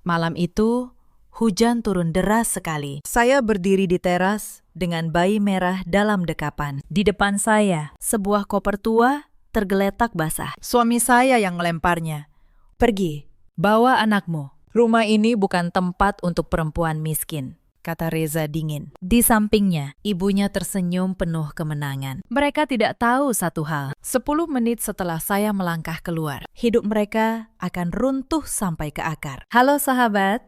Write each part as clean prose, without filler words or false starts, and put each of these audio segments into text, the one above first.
Malam itu, hujan turun deras sekali. Saya berdiri di teras dengan bayi merah dalam dekapan. Di depan saya, sebuah koper tua tergeletak basah. Suami saya yang melemparnya. "Pergi, bawa anakmu. Rumah ini bukan tempat untuk perempuan miskin," kata Reza dingin. Di sampingnya, ibunya tersenyum penuh kemenangan. Mereka tidak tahu satu hal. 10 menit setelah saya melangkah keluar, hidup mereka akan runtuh sampai ke akar. Halo sahabat,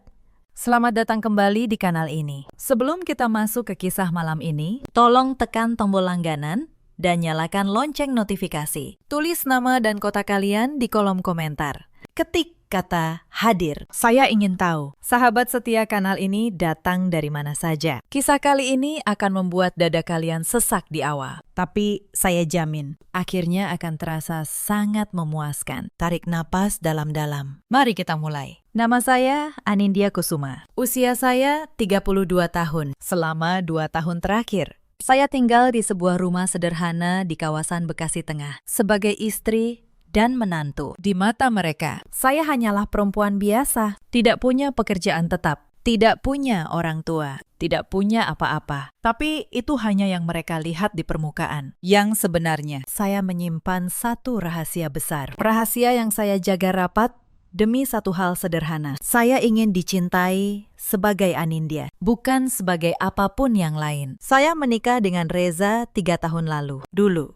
selamat datang kembali di kanal ini. Sebelum kita masuk ke kisah malam ini, tolong tekan tombol langganan dan nyalakan lonceng notifikasi. Tulis nama dan kota kalian di kolom komentar. Ketik kata hadir. Saya ingin tahu, sahabat setia kanal ini datang dari mana saja. Kisah kali ini akan membuat dada kalian sesak di awal. Tapi saya jamin, akhirnya akan terasa sangat memuaskan. Tarik napas dalam-dalam. Mari kita mulai. Nama saya Anindya Kusuma. Usia saya 32 tahun. Selama 2 tahun terakhir, saya tinggal di sebuah rumah sederhana di kawasan Bekasi Tengah. Sebagai istri dan menantu, di mata mereka, saya hanyalah perempuan biasa, tidak punya pekerjaan tetap, tidak punya orang tua, tidak punya apa-apa. Tapi itu hanya yang mereka lihat di permukaan. Yang sebenarnya, saya menyimpan satu rahasia besar. Rahasia yang saya jaga rapat demi satu hal sederhana. Saya ingin dicintai sebagai Anindya, bukan sebagai apapun yang lain. Saya menikah dengan Reza 3 tahun lalu. Dulu,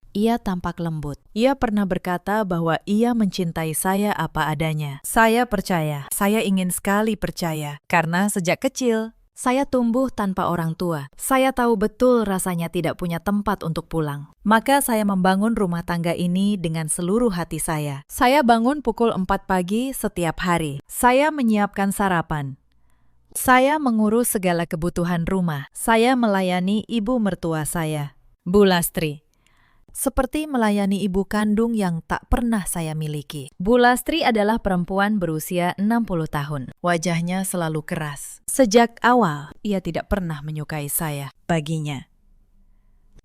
ia tampak lembut. Ia pernah berkata bahwa ia mencintai saya apa adanya. Saya percaya, saya ingin sekali percaya. Karena sejak kecil, saya tumbuh tanpa orang tua. Saya tahu betul rasanya tidak punya tempat untuk pulang. Maka saya membangun rumah tangga ini dengan seluruh hati saya. Saya bangun pukul 4 pagi setiap hari. Saya menyiapkan sarapan. Saya mengurus segala kebutuhan rumah. Saya melayani ibu mertua saya, Bu Lastri, seperti melayani ibu kandung yang tak pernah saya miliki. Bu Lastri adalah perempuan berusia 60 tahun. Wajahnya selalu keras. Sejak awal, ia tidak pernah menyukai saya. Baginya,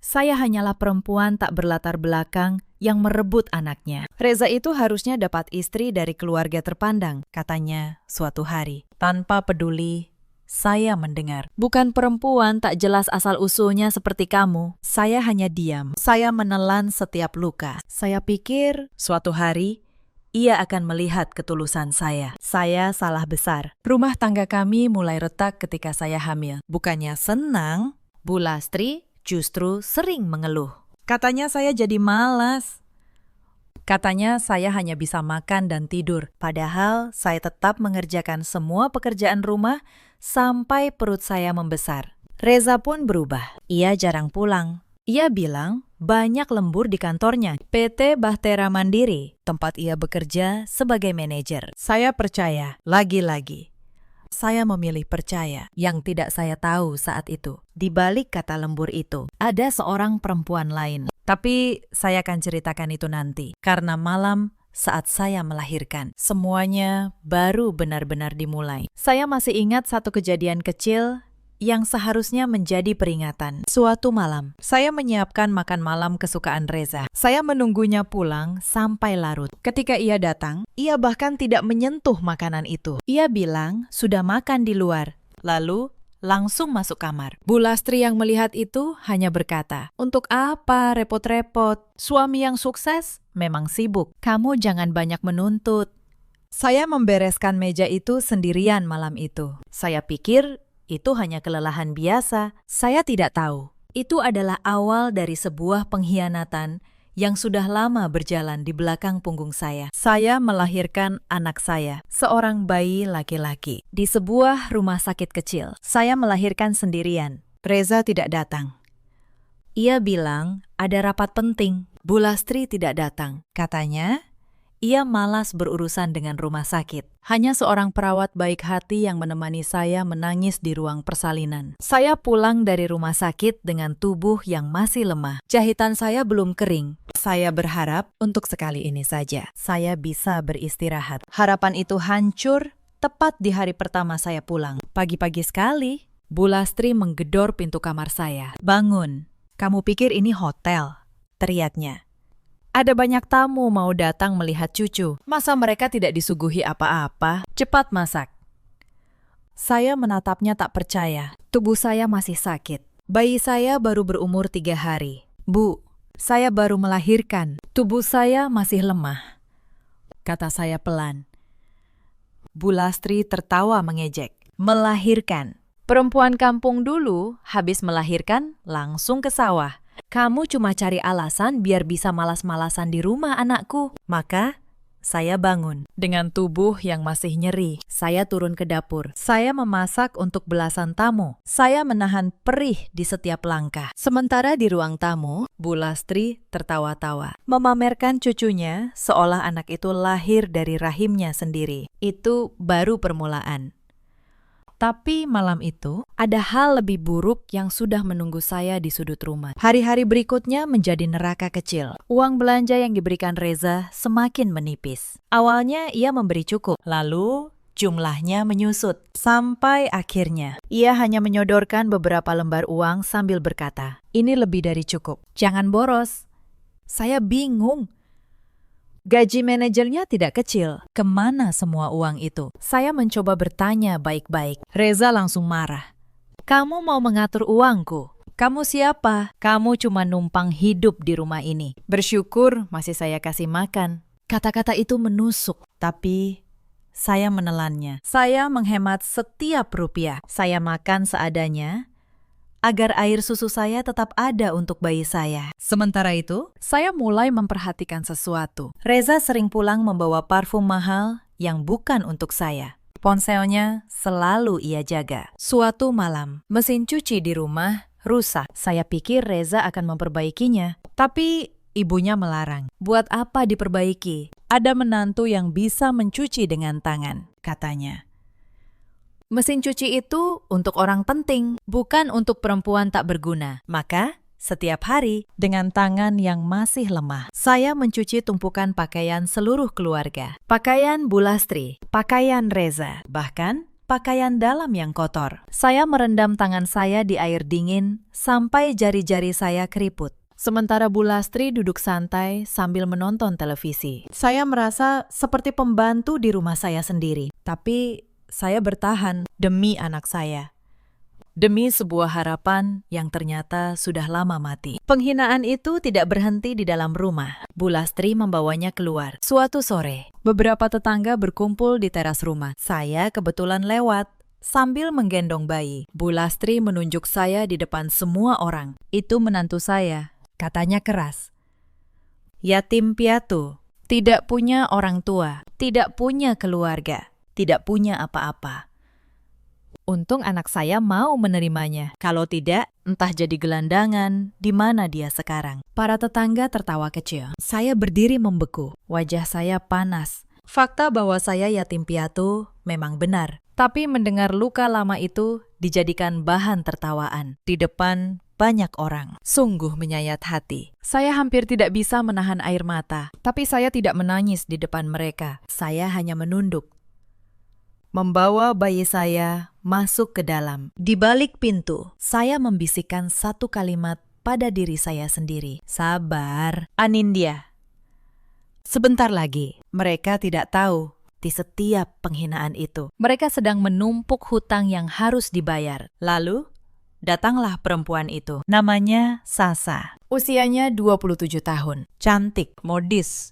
saya hanyalah perempuan tak berlatar belakang yang merebut anaknya. Reza itu harusnya dapat istri dari keluarga terpandang, katanya suatu hari. Tanpa peduli, saya mendengar, "Bukan perempuan tak jelas asal-usulnya seperti kamu." Saya hanya diam. Saya menelan setiap luka. Saya pikir suatu hari ia akan melihat ketulusan saya. Saya salah besar. Rumah tangga kami mulai retak ketika saya hamil. Bukannya senang, Bu Lastri justru sering mengeluh. Katanya saya jadi malas. Katanya saya hanya bisa makan dan tidur, padahal saya tetap mengerjakan semua pekerjaan rumah sampai perut saya membesar. Reza pun berubah. Ia jarang pulang. Ia bilang banyak lembur di kantornya, PT Bahtera Mandiri, tempat ia bekerja sebagai manajer. Saya percaya, lagi-lagi. Saya memilih percaya yang tidak saya tahu saat itu. Di balik kata lembur itu, ada seorang perempuan lain. Tapi saya akan ceritakan itu nanti, karena malam saat saya melahirkan, semuanya baru benar-benar dimulai. Saya masih ingat satu kejadian kecil yang seharusnya menjadi peringatan. Suatu malam, saya menyiapkan makan malam kesukaan Reza. Saya menunggunya pulang sampai larut. Ketika ia datang, ia bahkan tidak menyentuh makanan itu. Ia bilang sudah makan di luar, lalu langsung masuk kamar. Bu Lastri yang melihat itu hanya berkata, "Untuk apa repot-repot? Suami yang sukses memang sibuk. Kamu jangan banyak menuntut." Saya membereskan meja itu sendirian malam itu. Saya pikir itu hanya kelelahan biasa. Saya tidak tahu. Itu adalah awal dari sebuah pengkhianatan yang sudah lama berjalan di belakang punggung saya. Saya melahirkan anak saya, seorang bayi laki-laki, di sebuah rumah sakit kecil. Saya melahirkan sendirian. Reza tidak datang. Ia bilang ada rapat penting. Bu Lastri tidak datang. Katanya, ia malas berurusan dengan rumah sakit. Hanya seorang perawat baik hati yang menemani saya menangis di ruang persalinan. Saya pulang dari rumah sakit dengan tubuh yang masih lemah. Jahitan saya belum kering. Saya berharap untuk sekali ini saja saya bisa beristirahat. Harapan itu hancur tepat di hari pertama saya pulang. Pagi-pagi sekali, Bu Lastri menggedor pintu kamar saya. "Bangun, kamu pikir ini hotel?" teriaknya. Ada banyak tamu mau datang melihat cucu. Masa mereka tidak disuguhi apa-apa? Cepat masak. Saya menatapnya tak percaya. Tubuh saya masih sakit. Bayi saya baru berumur 3 hari. Bu, saya baru melahirkan. Tubuh saya masih lemah, kata saya pelan. Bu Lastri tertawa mengejek. Melahirkan? Perempuan kampung dulu habis melahirkan langsung ke sawah. Kamu cuma cari alasan biar bisa malas-malasan di rumah, anakku. Maka saya bangun. Dengan tubuh yang masih nyeri, saya turun ke dapur. Saya memasak untuk belasan tamu. Saya menahan perih di setiap langkah. Sementara di ruang tamu, Bu Lastri tertawa-tawa, memamerkan cucunya seolah anak itu lahir dari rahimnya sendiri. Itu baru permulaan. Tapi malam itu, ada hal lebih buruk yang sudah menunggu saya di sudut rumah. Hari-hari berikutnya menjadi neraka kecil. Uang belanja yang diberikan Reza semakin menipis. Awalnya ia memberi cukup, lalu jumlahnya menyusut. Sampai akhirnya, ia hanya menyodorkan beberapa lembar uang sambil berkata, "Ini lebih dari cukup. Jangan boros." Saya bingung. Gaji manajernya tidak kecil. Kemana semua uang itu? Saya mencoba bertanya baik-baik. Reza langsung marah. Kamu mau mengatur uangku? Kamu siapa? Kamu cuma numpang hidup di rumah ini. Bersyukur masih saya kasih makan. Kata-kata itu menusuk, tapi saya menelannya. Saya menghemat setiap rupiah. Saya makan seadanya, agar air susu saya tetap ada untuk bayi saya. Sementara itu, saya mulai memperhatikan sesuatu. Reza sering pulang membawa parfum mahal yang bukan untuk saya. Ponselnya selalu ia jaga. Suatu malam, mesin cuci di rumah rusak. Saya pikir Reza akan memperbaikinya, tapi ibunya melarang. Buat apa diperbaiki? Ada menantu yang bisa mencuci dengan tangan, katanya. Mesin cuci itu untuk orang penting, bukan untuk perempuan tak berguna. Maka, setiap hari, dengan tangan yang masih lemah, saya mencuci tumpukan pakaian seluruh keluarga. Pakaian Bu Lastri, pakaian Reza, bahkan pakaian dalam yang kotor. Saya merendam tangan saya di air dingin sampai jari-jari saya keriput. Sementara Bu Lastri duduk santai sambil menonton televisi. Saya merasa seperti pembantu di rumah saya sendiri. Tapi saya bertahan demi anak saya. Demi sebuah harapan yang ternyata sudah lama mati. Penghinaan itu tidak berhenti di dalam rumah. Bu Lastri membawanya keluar. Suatu sore, beberapa tetangga berkumpul di teras rumah. Saya kebetulan lewat sambil menggendong bayi. Bu Lastri menunjuk saya di depan semua orang. Itu menantu saya, katanya keras. Yatim piatu, tidak punya orang tua, tidak punya keluarga, tidak punya apa-apa. Untung anak saya mau menerimanya. Kalau tidak, entah jadi gelandangan, di mana dia sekarang. Para tetangga tertawa kecil. Saya berdiri membeku. Wajah saya panas. Fakta bahwa saya yatim piatu memang benar. Tapi mendengar luka lama itu dijadikan bahan tertawaan di depan banyak orang. Sungguh menyayat hati. Saya hampir tidak bisa menahan air mata. Tapi saya tidak menangis di depan mereka. Saya hanya menunduk. Membawa bayi saya masuk ke dalam. Di balik pintu, saya membisikkan satu kalimat pada diri saya sendiri. Sabar, Anindya. Sebentar lagi, mereka tidak tahu di setiap penghinaan itu. Mereka sedang menumpuk hutang yang harus dibayar. Lalu, datanglah perempuan itu. Namanya Sasa. Usianya 27 tahun. Cantik, modis,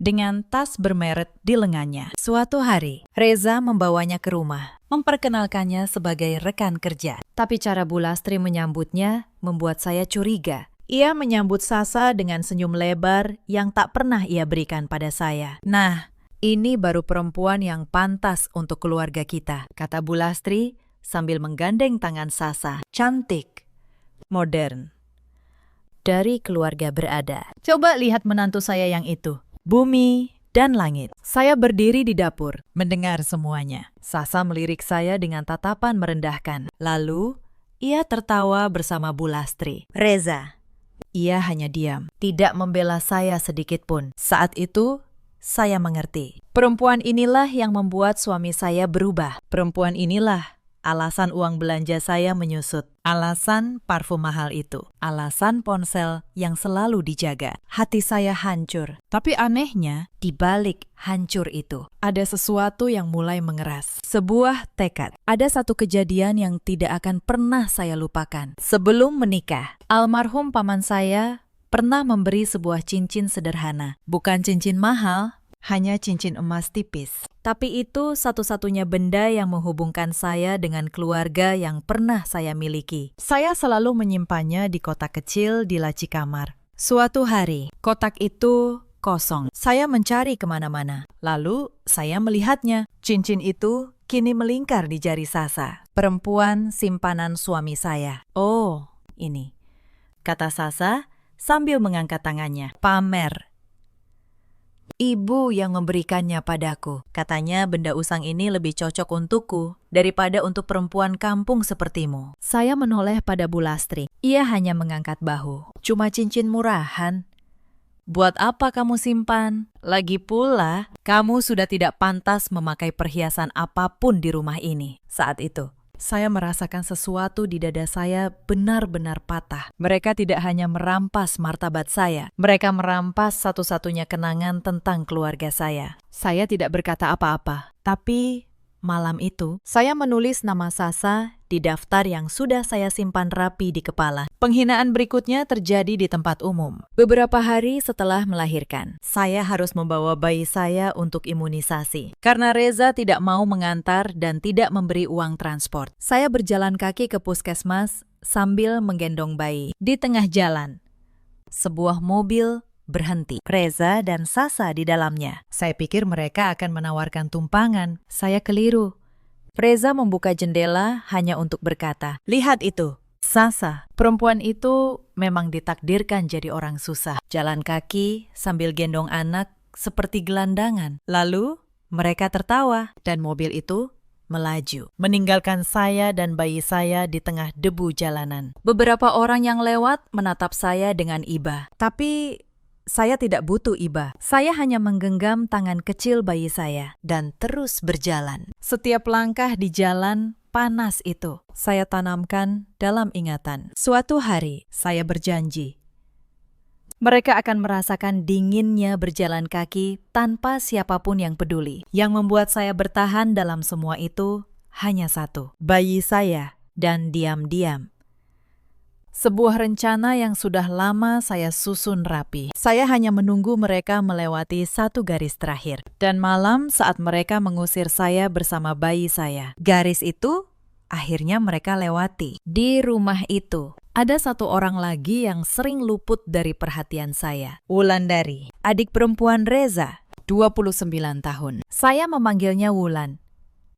dengan tas bermerek di lengannya. Suatu hari, Reza membawanya ke rumah, memperkenalkannya sebagai rekan kerja. Tapi cara Bu Lastri menyambutnya membuat saya curiga. Ia menyambut Sasa dengan senyum lebar yang tak pernah ia berikan pada saya. Nah, ini baru perempuan yang pantas untuk keluarga kita, kata Bu Lastri sambil menggandeng tangan Sasa. Cantik, modern, dari keluarga berada. Coba lihat menantu saya yang itu. Bumi dan langit. Saya berdiri di dapur, mendengar semuanya. Sasa melirik saya dengan tatapan merendahkan. Lalu, ia tertawa bersama Bu Lastri. Reza. Ia hanya diam, tidak membela saya sedikit pun. Saat itu, saya mengerti. Perempuan inilah yang membuat suami saya berubah. Perempuan inilah Alasan uang belanja saya menyusut. Alasan parfum mahal itu. Alasan ponsel yang selalu dijaga. Hati saya hancur. Tapi anehnya, di balik hancur itu, ada sesuatu yang mulai mengeras. Sebuah tekad. Ada satu kejadian yang tidak akan pernah saya lupakan. Sebelum menikah, almarhum paman saya pernah memberi sebuah cincin sederhana. Bukan cincin mahal, hanya cincin emas tipis. Tapi itu satu-satunya benda yang menghubungkan saya dengan keluarga yang pernah saya miliki. Saya selalu menyimpannya di kotak kecil di laci kamar. Suatu hari, kotak itu kosong. Saya mencari kemana-mana. Lalu, saya melihatnya. Cincin itu kini melingkar di jari Sasa, perempuan simpanan suami saya. Oh, ini, kata Sasa sambil mengangkat tangannya. Pamer. Ibu yang memberikannya padaku. Katanya benda usang ini lebih cocok untukku daripada untuk perempuan kampung sepertimu. Saya menoleh pada Bu Lastri. Ia hanya mengangkat bahu. Cuma cincin murahan. Buat apa kamu simpan? Lagi pula, kamu sudah tidak pantas memakai perhiasan apapun di rumah ini. Saat itu, saya merasakan sesuatu di dada saya benar-benar patah. Mereka tidak hanya merampas martabat saya, mereka merampas satu-satunya kenangan tentang keluarga saya. Saya tidak berkata apa-apa, tapi malam itu saya menulis nama Sasa di daftar yang sudah saya simpan rapi di kepala. Penghinaan berikutnya terjadi di tempat umum. Beberapa hari setelah melahirkan, saya harus membawa bayi saya untuk imunisasi. Karena Reza tidak mau mengantar dan tidak memberi uang transport, saya berjalan kaki ke puskesmas sambil menggendong bayi. Di tengah jalan, sebuah mobil berhenti. Reza dan Sasa di dalamnya. Saya pikir mereka akan menawarkan tumpangan. Saya keliru. Reza membuka jendela hanya untuk berkata, "Lihat itu, Sasa." Perempuan itu memang ditakdirkan jadi orang susah. Jalan kaki sambil gendong anak seperti gelandangan. Lalu mereka tertawa dan mobil itu melaju, meninggalkan saya dan bayi saya di tengah debu jalanan. Beberapa orang yang lewat menatap saya dengan iba. Tapi saya tidak butuh iba. Saya hanya menggenggam tangan kecil bayi saya dan terus berjalan. Setiap langkah di jalan panas itu saya tanamkan dalam ingatan. Suatu hari saya berjanji, mereka akan merasakan dinginnya berjalan kaki tanpa siapapun yang peduli. Yang membuat saya bertahan dalam semua itu hanya satu, bayi saya dan diam-diam. Sebuah rencana yang sudah lama saya susun rapi. Saya hanya menunggu mereka melewati satu garis terakhir. Dan malam saat mereka mengusir saya bersama bayi saya, garis itu akhirnya mereka lewati. Di rumah itu, ada satu orang lagi yang sering luput dari perhatian saya. Wulandari, adik perempuan Reza, 29 tahun. Saya memanggilnya Wulan.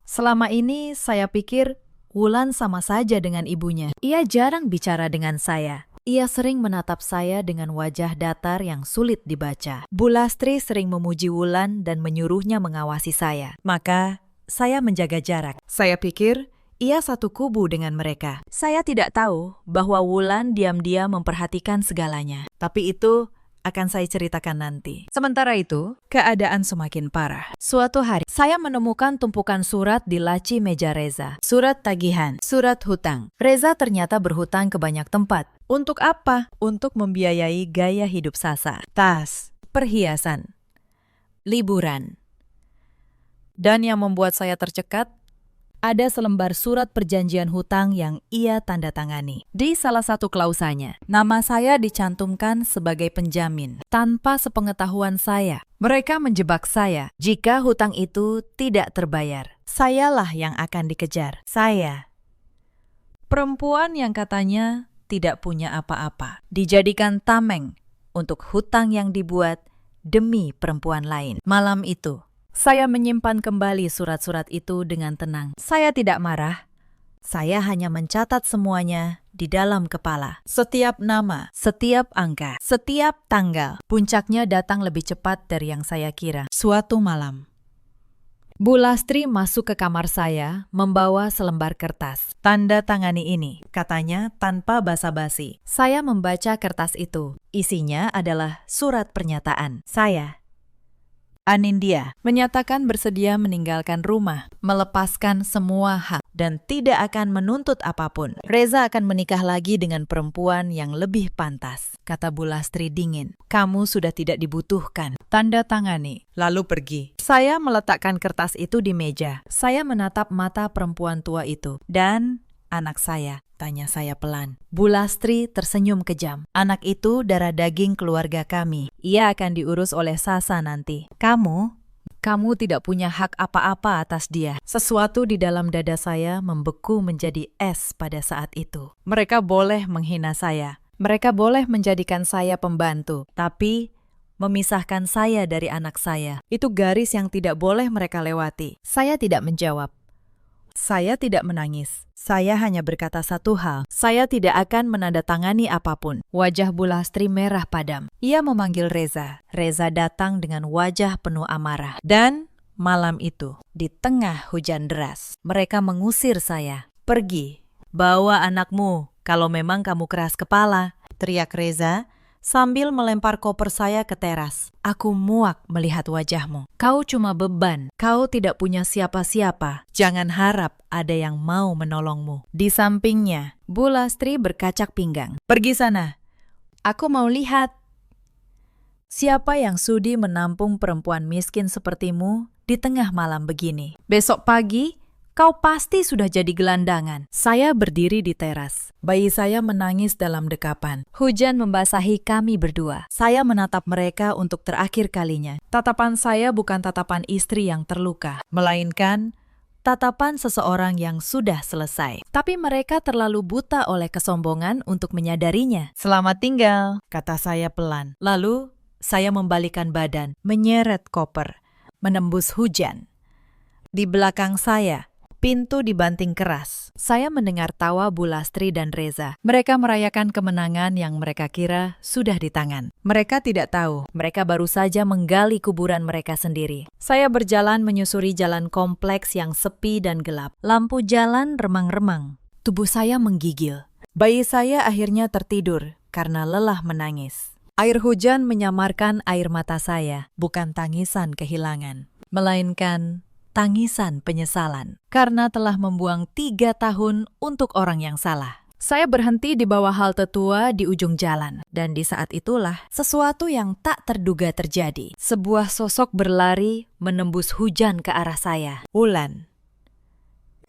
Selama ini saya pikir Wulan sama saja dengan ibunya. Ia jarang bicara dengan saya. Ia sering menatap saya dengan wajah datar yang sulit dibaca. Bu Lastri sering memuji Wulan dan menyuruhnya mengawasi saya. Maka, saya menjaga jarak. Saya pikir ia satu kubu dengan mereka. Saya tidak tahu bahwa Wulan diam-diam memperhatikan segalanya. Tapi itu akan saya ceritakan nanti. Sementara itu, keadaan semakin parah. Suatu hari, saya menemukan tumpukan surat di laci meja Reza. Surat tagihan, surat hutang. Reza ternyata berhutang ke banyak tempat. Untuk apa? Untuk membiayai gaya hidup Sasa. Tas, perhiasan, liburan. Dan yang membuat saya tercekat, ada selembar surat perjanjian hutang yang ia tanda tangani. Di salah satu klausanya, nama saya dicantumkan sebagai penjamin. Tanpa sepengetahuan saya, mereka menjebak saya. Jika hutang itu tidak terbayar, sayalah yang akan dikejar. Saya, perempuan yang katanya tidak punya apa-apa, dijadikan tameng untuk hutang yang dibuat demi perempuan lain. Malam itu, saya menyimpan kembali surat-surat itu dengan tenang. Saya tidak marah. Saya hanya mencatat semuanya di dalam kepala. Setiap nama, setiap angka, setiap tanggal. Puncaknya datang lebih cepat dari yang saya kira. Suatu malam, Bu Lastri masuk ke kamar saya membawa selembar kertas. Tanda tangani ini, katanya tanpa basa-basi. Saya membaca kertas itu. Isinya adalah surat pernyataan. Saya, Anindya, menyatakan bersedia meninggalkan rumah, melepaskan semua hak. dan tidak akan menuntut apapun. Reza akan menikah lagi dengan perempuan yang lebih pantas, kata Bu Lastri dingin. Kamu sudah tidak dibutuhkan. Tanda tangani, lalu pergi. Saya meletakkan kertas itu di meja. Saya menatap mata perempuan tua itu. Dan anak saya, tanya saya pelan. Bu Lastri tersenyum kejam. Anak itu darah daging keluarga kami. Ia akan diurus oleh Sasa nanti. Kamu tidak punya hak apa-apa atas dia. Sesuatu di dalam dada saya membeku menjadi es pada saat itu. Mereka boleh menghina saya. Mereka boleh menjadikan saya pembantu. Tapi memisahkan saya dari anak saya, itu garis yang tidak boleh mereka lewati. Saya tidak menjawab. Saya tidak menangis. Saya hanya berkata satu hal. Saya tidak akan menandatangani apapun. Wajah Bu Lastri merah padam. Ia memanggil Reza. Reza datang dengan wajah penuh amarah. Dan malam itu, di tengah hujan deras, mereka mengusir saya. Pergi. Bawa anakmu kalau memang kamu keras kepala, teriak Reza sambil melempar koper saya ke teras. Aku muak melihat wajahmu. Kau cuma beban. Kau tidak punya siapa-siapa. Jangan harap ada yang mau menolongmu. Di sampingnya, Bu Lastri berkacak pinggang. Pergi sana. Aku mau lihat. Siapa yang sudi menampung perempuan miskin sepertimu di tengah malam begini? Besok pagi, kau pasti sudah jadi gelandangan. Saya berdiri di teras. Bayi saya menangis dalam dekapan. Hujan membasahi kami berdua. Saya menatap mereka untuk terakhir kalinya. Tatapan saya bukan tatapan istri yang terluka, melainkan tatapan seseorang yang sudah selesai. Tapi mereka terlalu buta oleh kesombongan untuk menyadarinya. Selamat tinggal, kata saya pelan. Lalu, saya membalikan badan, menyeret koper, menembus hujan. Di belakang saya, pintu dibanting keras. Saya mendengar tawa Bu Lastri dan Reza. Mereka merayakan kemenangan yang mereka kira sudah di tangan. Mereka tidak tahu, mereka baru saja menggali kuburan mereka sendiri. Saya berjalan menyusuri jalan kompleks yang sepi dan gelap. Lampu jalan remang-remang. Tubuh saya menggigil. Bayi saya akhirnya tertidur karena lelah menangis. Air hujan menyamarkan air mata saya, bukan tangisan kehilangan, melainkan tangisan penyesalan karena telah membuang 3 tahun untuk orang yang salah. Saya berhenti di bawah halte tua di ujung jalan. Dan di saat itulah sesuatu yang tak terduga terjadi. Sebuah sosok berlari menembus hujan ke arah saya. Wulan.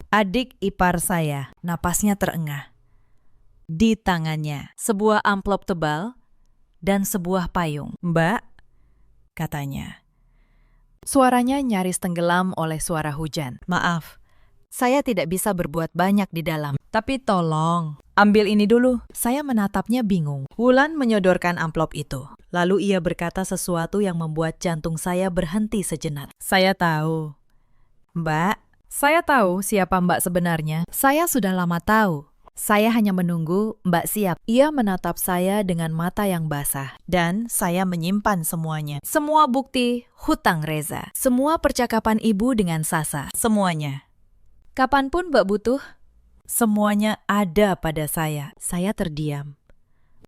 Adik ipar saya, napasnya terengah. Di tangannya sebuah amplop tebal dan sebuah payung. Mbak, katanya. Suaranya nyaris tenggelam oleh suara hujan. Maaf, saya tidak bisa berbuat banyak di dalam. Tapi tolong, ambil ini dulu. Saya menatapnya bingung. Wulan menyodorkan amplop itu. Lalu ia berkata sesuatu yang membuat jantung saya berhenti sejenak. Saya tahu. Mbak, saya tahu siapa Mbak sebenarnya. Saya sudah lama tahu. Saya hanya menunggu Mbak siap. Ia menatap saya dengan mata yang basah. Dan saya menyimpan semuanya. Semua bukti hutang Reza. Semua percakapan ibu dengan Sasa. Semuanya. Kapanpun Mbak butuh, semuanya ada pada saya. Saya terdiam.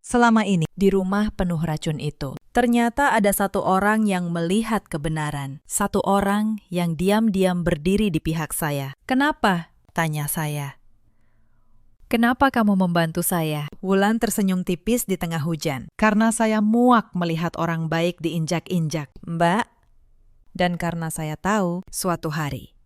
Selama ini, di rumah penuh racun itu, ternyata ada satu orang yang melihat kebenaran. Satu orang yang diam-diam berdiri di pihak saya. Kenapa? Tanya saya. Kenapa kamu membantu saya? Wulan tersenyum tipis di tengah hujan. Karena saya muak melihat orang baik diinjak-injak, Mbak. Dan karena saya tahu suatu hari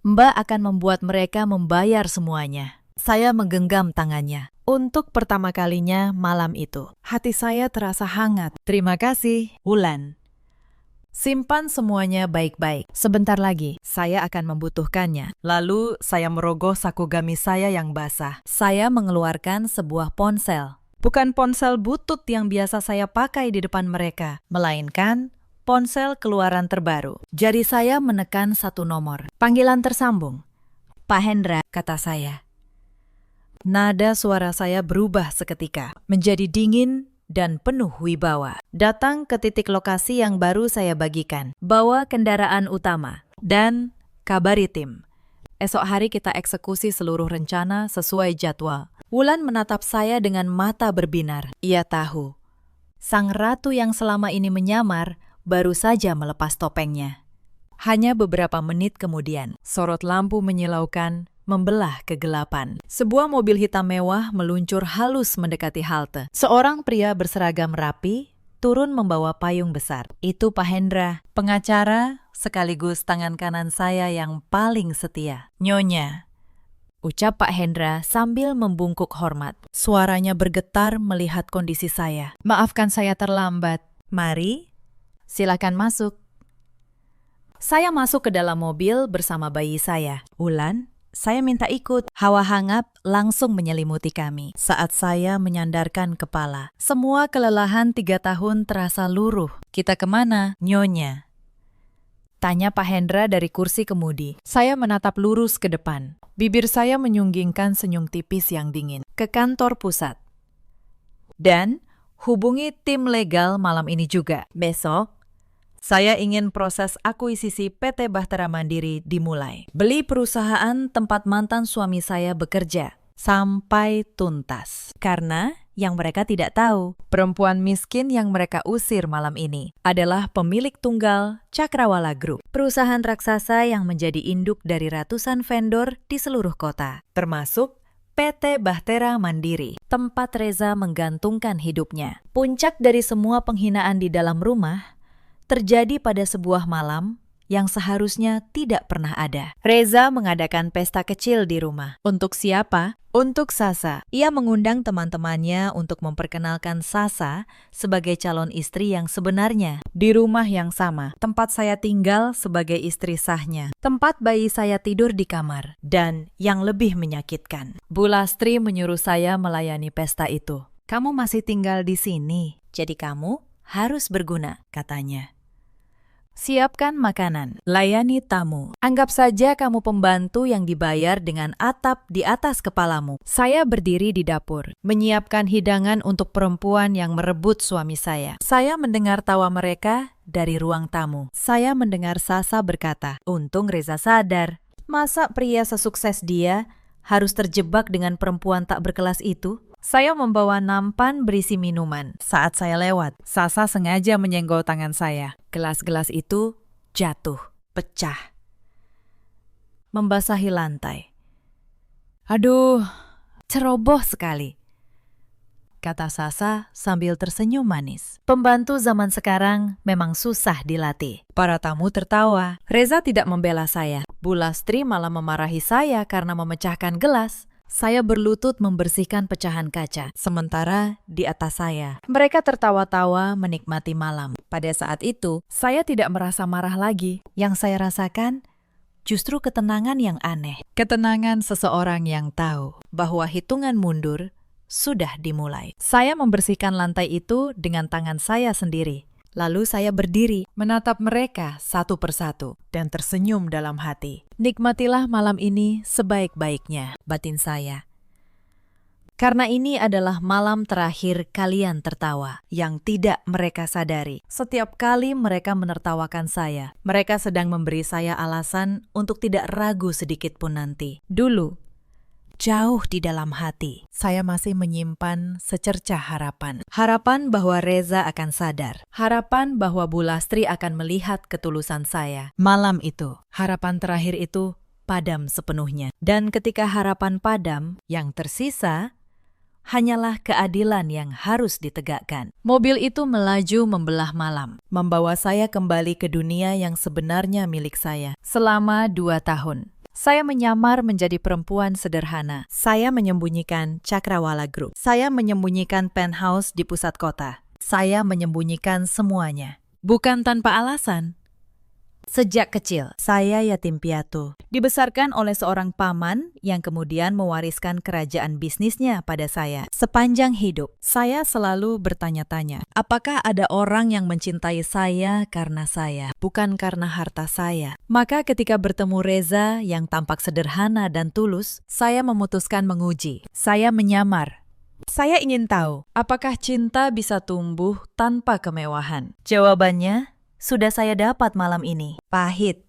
Mbak akan membuat mereka membayar semuanya. Saya menggenggam tangannya. Untuk pertama kalinya malam itu, hati saya terasa hangat. Terima kasih, Wulan. Simpan semuanya baik-baik. Sebentar lagi, saya akan membutuhkannya. Lalu, saya merogoh saku gamis saya yang basah. Saya mengeluarkan sebuah ponsel. Bukan ponsel butut yang biasa saya pakai di depan mereka, melainkan ponsel keluaran terbaru. Jari saya menekan satu nomor. Panggilan tersambung. Pak Hendra, kata saya. Nada suara saya berubah seketika, menjadi dingin dan penuh wibawa. Datang ke titik lokasi yang baru saya bagikan. Bawa kendaraan utama. Dan kabari tim. Esok hari kita eksekusi seluruh rencana sesuai jadwal. Wulan menatap saya dengan mata berbinar. Ia tahu. Sang ratu yang selama ini menyamar baru saja melepas topengnya. Hanya beberapa menit kemudian, sorot lampu menyilaukan, membelah kegelapan. Sebuah mobil hitam mewah meluncur halus mendekati halte. Seorang pria berseragam rapi turun membawa payung besar. Itu Pak Hendra, pengacara sekaligus tangan kanan saya yang paling setia. Nyonya, ucap Pak Hendra sambil membungkuk hormat. Suaranya bergetar melihat kondisi saya. Maafkan saya terlambat. Mari, silakan masuk. Saya masuk ke dalam mobil bersama bayi saya. Ulan, saya minta ikut. Hawa hangat langsung menyelimuti kami. Saat saya menyandarkan kepala, semua kelelahan 3 tahun terasa luruh. Kita kemana, Nyonya? Tanya Pak Hendra dari kursi kemudi. Saya menatap lurus ke depan. Bibir saya menyunggingkan senyum tipis yang dingin. Ke kantor pusat. Dan hubungi tim legal malam ini juga. Besok, saya ingin proses akuisisi PT Bahtera Mandiri dimulai. Beli perusahaan tempat mantan suami saya bekerja sampai tuntas. Karena yang mereka tidak tahu, perempuan miskin yang mereka usir malam ini adalah pemilik tunggal Cakrawala Group, perusahaan raksasa yang menjadi induk dari ratusan vendor di seluruh kota, termasuk PT Bahtera Mandiri, tempat Reza menggantungkan hidupnya. Puncak dari semua penghinaan di dalam rumah terjadi pada sebuah malam yang seharusnya tidak pernah ada. Reza mengadakan pesta kecil di rumah. Untuk siapa? Untuk Sasa. Ia mengundang teman-temannya untuk memperkenalkan Sasa sebagai calon istri yang sebenarnya. Di rumah yang sama, tempat saya tinggal sebagai istri sahnya. Tempat bayi saya tidur di kamar. Dan yang lebih menyakitkan, Bu Lastri menyuruh saya melayani pesta itu. Kamu masih tinggal di sini, jadi kamu harus berguna, katanya. Siapkan makanan, layani tamu. Anggap saja kamu pembantu yang dibayar dengan atap di atas kepalamu. Saya berdiri di dapur, menyiapkan hidangan untuk perempuan yang merebut suami saya. Saya mendengar tawa mereka dari ruang tamu. Saya mendengar Sasa berkata, untung Reza sadar. Masa pria sesukses dia harus terjebak dengan perempuan tak berkelas itu? Saya membawa nampan berisi minuman. Saat saya lewat, Sasa sengaja menyenggol tangan saya. Gelas-gelas itu jatuh, pecah, membasahi lantai. Aduh, ceroboh sekali, kata Sasa sambil tersenyum manis. Pembantu zaman sekarang memang susah dilatih. Para tamu tertawa. Reza tidak membela saya. Bu Lastri malah memarahi saya karena memecahkan gelas. Saya berlutut membersihkan pecahan kaca, sementara di atas saya, mereka tertawa-tawa menikmati malam. Pada saat itu, saya tidak merasa marah lagi. Yang saya rasakan justru ketenangan yang aneh. Ketenangan seseorang yang tahu bahwa hitungan mundur sudah dimulai. Saya membersihkan lantai itu dengan tangan saya sendiri. Lalu saya berdiri, menatap mereka satu persatu, dan tersenyum dalam hati. Nikmatilah malam ini sebaik-baiknya, batin saya. Karena ini adalah malam terakhir kalian tertawa, yang tidak mereka sadari. Setiap kali mereka menertawakan saya, mereka sedang memberi saya alasan untuk tidak ragu sedikit pun nanti. Dulu, jauh di dalam hati, saya masih menyimpan secercah harapan. Harapan bahwa Reza akan sadar. Harapan bahwa Bu Lastri akan melihat ketulusan saya. Malam itu, harapan terakhir itu padam sepenuhnya. Dan ketika harapan padam, yang tersisa hanyalah keadilan yang harus ditegakkan. Mobil itu melaju membelah malam, membawa saya kembali ke dunia yang sebenarnya milik saya. Selama 2 tahun. Saya menyamar menjadi perempuan sederhana. Saya menyembunyikan Cakrawala Group. Saya menyembunyikan penthouse di pusat kota. Saya menyembunyikan semuanya. Bukan tanpa alasan. Sejak kecil, saya yatim piatu. Dibesarkan oleh seorang paman yang kemudian mewariskan kerajaan bisnisnya pada saya. Sepanjang hidup, saya selalu bertanya-tanya, apakah ada orang yang mencintai saya karena saya, bukan karena harta saya? Maka ketika bertemu Reza yang tampak sederhana dan tulus, saya memutuskan menguji. Saya menyamar. Saya ingin tahu, apakah cinta bisa tumbuh tanpa kemewahan? Jawabannya sudah saya dapat malam ini. Pahit,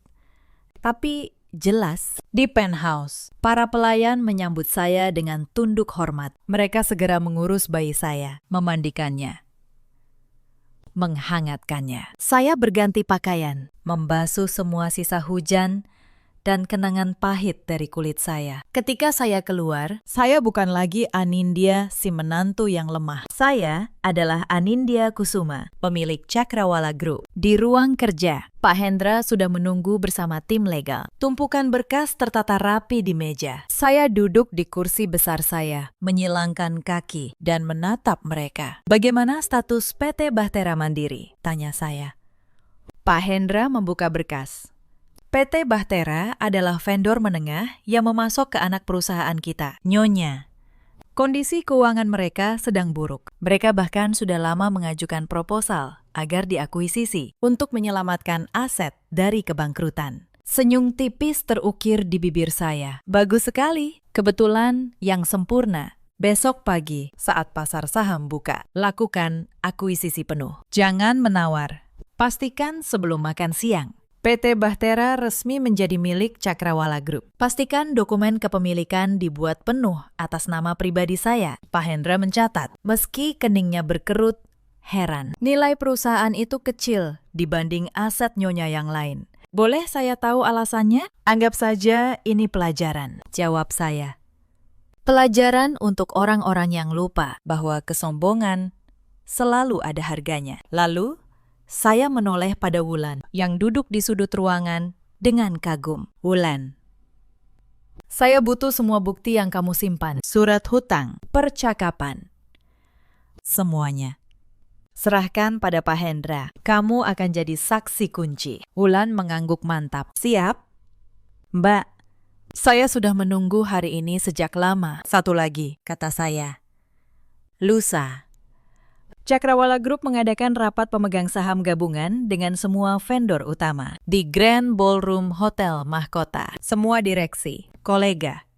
tapi jelas. Di penthouse, para pelayan menyambut saya dengan tunduk hormat. Mereka segera mengurus bayi saya, memandikannya. menghangatkannya. Saya berganti pakaian, membasuh semua sisa hujan dan kenangan pahit dari kulit saya. Ketika saya keluar, saya bukan lagi Anindya, si menantu yang lemah. Saya adalah Anindya Kusuma, pemilik Cakrawala Group. Di ruang kerja, Pak Hendra sudah menunggu bersama tim legal. Tumpukan berkas tertata rapi di meja. Saya duduk di kursi besar saya, menyilangkan kaki dan menatap mereka. Bagaimana status PT Bahtera Mandiri? Tanya saya. Pak Hendra membuka berkas. PT Bahtera adalah vendor menengah yang memasok ke anak perusahaan kita, Nyonya. Kondisi keuangan mereka sedang buruk. Mereka bahkan sudah lama mengajukan proposal agar diakuisisi untuk menyelamatkan aset dari kebangkrutan. Senyum tipis terukir di bibir saya. Bagus sekali. Kebetulan yang sempurna. Besok pagi saat pasar saham buka, lakukan akuisisi penuh. Jangan menawar. Pastikan sebelum makan siang. PT Bahtera resmi menjadi milik Cakrawala Group. Pastikan dokumen kepemilikan dibuat penuh atas nama pribadi saya. Pak Hendra mencatat, meski keningnya berkerut, heran. Nilai perusahaan itu kecil dibanding aset Nyonya yang lain. Boleh saya tahu alasannya? Anggap saja ini pelajaran, jawab saya. Pelajaran untuk orang-orang yang lupa bahwa kesombongan selalu ada harganya. Lalu, saya menoleh pada Wulan yang duduk di sudut ruangan dengan kagum. Wulan, saya butuh semua bukti yang kamu simpan. Surat hutang, percakapan, semuanya. Serahkan pada Pak Hendra. Kamu akan jadi saksi kunci. Wulan mengangguk mantap. Siap? Mbak, saya sudah menunggu hari ini sejak lama. Satu lagi, kata saya. Lusa. Cakrawala Group mengadakan rapat pemegang saham gabungan dengan semua vendor utama di Grand Ballroom Hotel Mahkota. Semua direksi, kolega,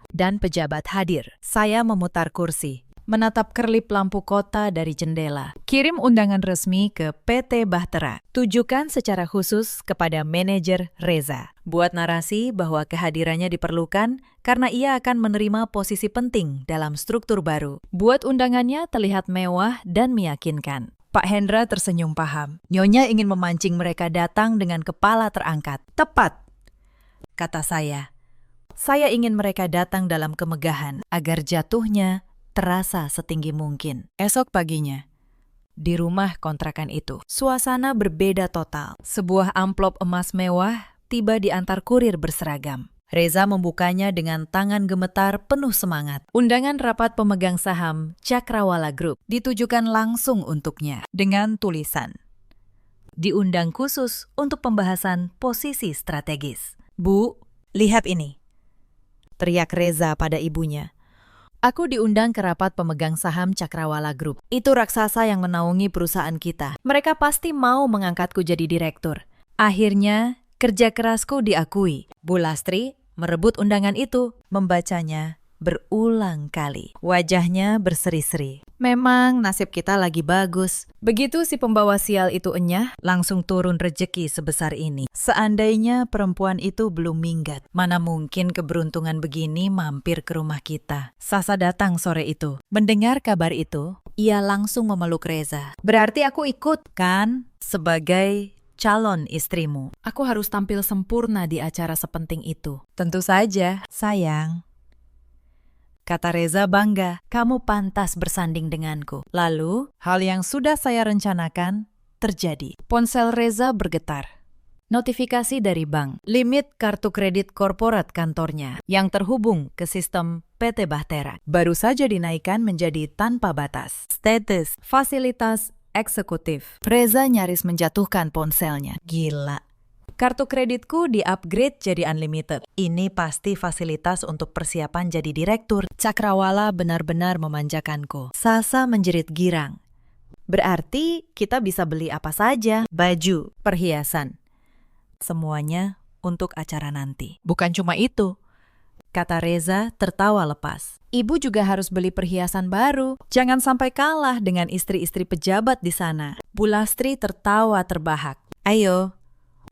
dan pejabat hadir. Saya memutar kursi, menatap kerlip lampu kota dari jendela. Kirim undangan resmi ke PT Bahtera. Tujukan secara khusus kepada manajer Reza. Buat narasi bahwa kehadirannya diperlukan karena ia akan menerima posisi penting dalam struktur baru. Buat undangannya terlihat mewah dan meyakinkan. Pak Hendra tersenyum paham. Nyonya ingin memancing mereka datang dengan kepala terangkat. Tepat, kata saya. Saya ingin mereka datang dalam kemegahan agar jatuhnya terasa setinggi mungkin. Esok paginya, di rumah kontrakan itu, suasana berbeda total. Sebuah amplop emas mewah tiba diantar kurir berseragam. Reza membukanya dengan tangan gemetar penuh semangat. Undangan rapat pemegang saham Cakrawala Group ditujukan langsung untuknya dengan tulisan, diundang khusus untuk pembahasan posisi strategis. Bu, lihat ini, teriak Reza pada ibunya. Aku diundang ke rapat pemegang saham Cakrawala Group. Itu raksasa yang menaungi perusahaan kita. Mereka pasti mau mengangkatku jadi direktur. Akhirnya, kerja kerasku diakui. Bu Lastri merebut undangan itu, membacanya berulang kali. Wajahnya berseri-seri. Memang nasib kita lagi bagus. Begitu si pembawa sial itu enyah, langsung turun rejeki sebesar ini. Seandainya perempuan itu belum minggat, mana mungkin keberuntungan begini mampir ke rumah kita. Sasa datang sore itu. Mendengar kabar itu, ia langsung memeluk Reza. Berarti aku ikut, kan? Sebagai calon istrimu. Aku harus tampil sempurna di acara sepenting itu. Tentu saja, sayang. Kata Reza bangga, kamu pantas bersanding denganku. Lalu, hal yang sudah saya rencanakan terjadi. Ponsel Reza bergetar. Notifikasi dari bank, limit kartu kredit korporat kantornya yang terhubung ke sistem PT Bahtera baru saja dinaikkan menjadi tanpa batas. Status, fasilitas eksekutif. Reza nyaris menjatuhkan ponselnya. Gila. Kartu kreditku di-upgrade jadi unlimited. Ini pasti fasilitas untuk persiapan jadi direktur. Cakrawala benar-benar memanjakanku. Sasa menjerit girang. Berarti kita bisa beli apa saja. Baju, perhiasan. Semuanya untuk acara nanti. Bukan cuma itu, kata Reza tertawa lepas. Ibu juga harus beli perhiasan baru. Jangan sampai kalah dengan istri-istri pejabat di sana. Bu Lastri tertawa terbahak. Ayo,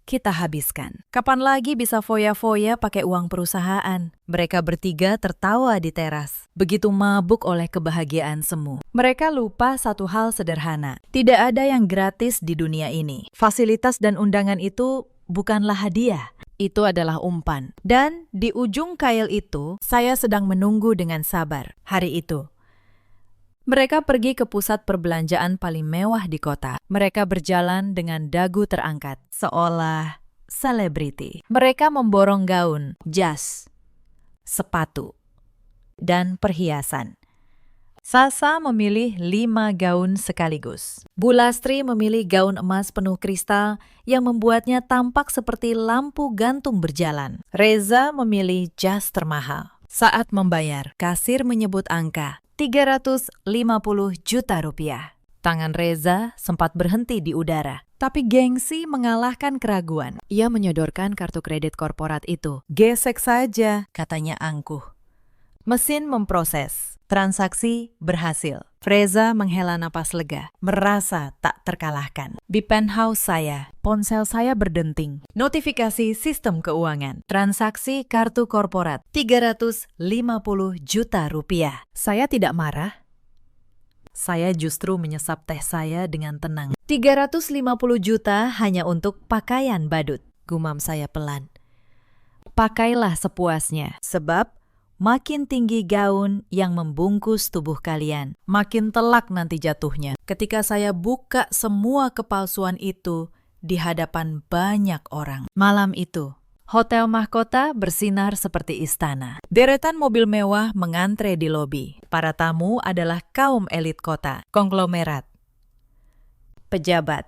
kita habiskan. Kapan lagi bisa foya-foya pakai uang perusahaan? Mereka bertiga tertawa di teras, begitu mabuk oleh kebahagiaan semu. Mereka lupa satu hal sederhana. Tidak ada yang gratis di dunia ini. Fasilitas dan undangan itu bukanlah hadiah. Itu adalah umpan. Dan di ujung kail itu, saya sedang menunggu dengan sabar hari itu. Mereka pergi ke pusat perbelanjaan paling mewah di kota. Mereka berjalan dengan dagu terangkat, seolah selebriti. Mereka memborong gaun, jas, sepatu, dan perhiasan. Sasa memilih 5 gaun sekaligus. Bu Lastri memilih gaun emas penuh kristal yang membuatnya tampak seperti lampu gantung berjalan. Reza memilih jas termahal. Saat membayar, kasir menyebut angka 350 juta rupiah. Tangan Reza sempat berhenti di udara. Tapi gengsi mengalahkan keraguan. Ia menyodorkan kartu kredit korporat itu. Gesek saja, katanya angkuh. Mesin memproses. Transaksi berhasil. Reza menghela napas lega, merasa tak terkalahkan. Di penthouse saya, ponsel saya berdenting. Notifikasi sistem keuangan. Transaksi kartu korporat 350 juta rupiah. Saya tidak marah. Saya justru menyesap teh saya dengan tenang. 350 juta hanya untuk pakaian badut, gumam saya pelan. Pakailah sepuasnya, sebab makin tinggi gaun yang membungkus tubuh kalian, makin telak nanti jatuhnya. Ketika saya buka semua kepalsuan itu di hadapan banyak orang. Malam itu, Hotel Mahkota bersinar seperti istana. Deretan mobil mewah mengantre di lobi. Para tamu adalah kaum elit kota, konglomerat, pejabat,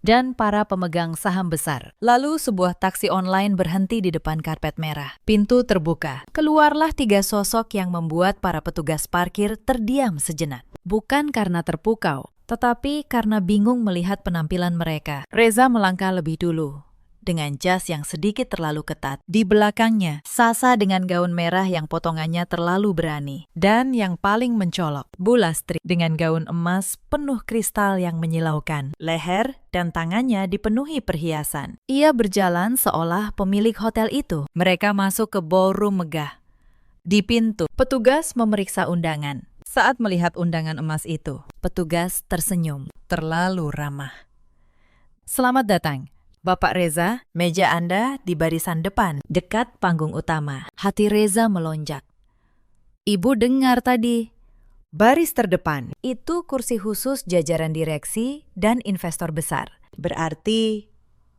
dan para pemegang saham besar. Lalu sebuah taksi online berhenti di depan karpet merah. Pintu terbuka. Keluarlah 3 sosok yang membuat para petugas parkir terdiam sejenak. Bukan karena terpukau, tetapi karena bingung melihat penampilan mereka. Reza melangkah lebih dulu, dengan jas yang sedikit terlalu ketat. Di belakangnya, Sasa dengan gaun merah yang potongannya terlalu berani. Dan yang paling mencolok, Bu Lastri dengan gaun emas penuh kristal yang menyilaukan. Leher dan tangannya dipenuhi perhiasan. Ia berjalan seolah pemilik hotel itu. Mereka masuk ke ballroom megah. Di pintu, petugas memeriksa undangan. Saat melihat undangan emas itu, petugas tersenyum, terlalu ramah. Selamat datang, Bapak Reza, meja Anda di barisan depan, dekat panggung utama. Hati Reza melonjak. Ibu dengar tadi. Baris terdepan, itu kursi khusus jajaran direksi dan investor besar. Berarti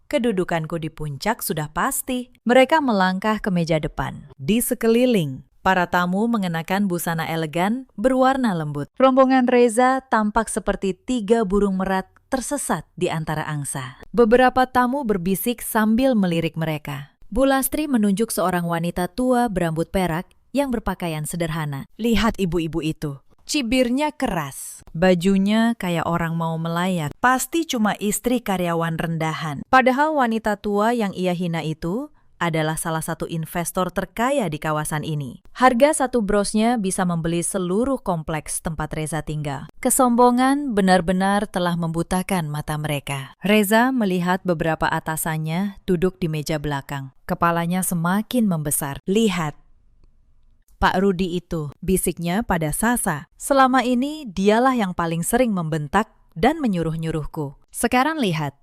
kedudukanku di puncak sudah pasti. Mereka melangkah ke meja depan. Di sekeliling, para tamu mengenakan busana elegan berwarna lembut. Rombongan Reza tampak seperti 3 burung merak tersesat di antara angsa. Beberapa tamu berbisik sambil melirik mereka. Bu Lastri menunjuk seorang wanita tua berambut perak yang berpakaian sederhana. Lihat ibu-ibu itu. Cibirnya keras. Bajunya kayak orang mau melayat. Pasti cuma istri karyawan rendahan. Padahal wanita tua yang ia hina itu adalah salah satu investor terkaya di kawasan ini. Harga satu brosnya bisa membeli seluruh kompleks tempat Reza tinggal. Kesombongan benar-benar telah membutakan mata mereka. Reza melihat beberapa atasannya duduk di meja belakang. Kepalanya semakin membesar. Lihat, Pak Rudi itu, bisiknya pada Sasa. Selama ini dialah yang paling sering membentak dan menyuruh-nyuruhku. Sekarang lihat,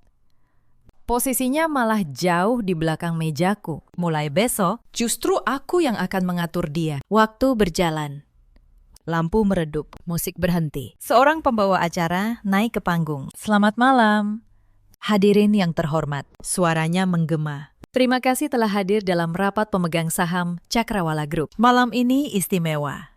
posisinya malah jauh di belakang mejaku. Mulai besok, justru aku yang akan mengatur dia. Waktu berjalan. Lampu meredup, musik berhenti. Seorang pembawa acara naik ke panggung. Selamat malam. Hadirin yang terhormat, suaranya menggema. Terima kasih telah hadir dalam rapat pemegang saham Cakrawala Group. Malam ini istimewa.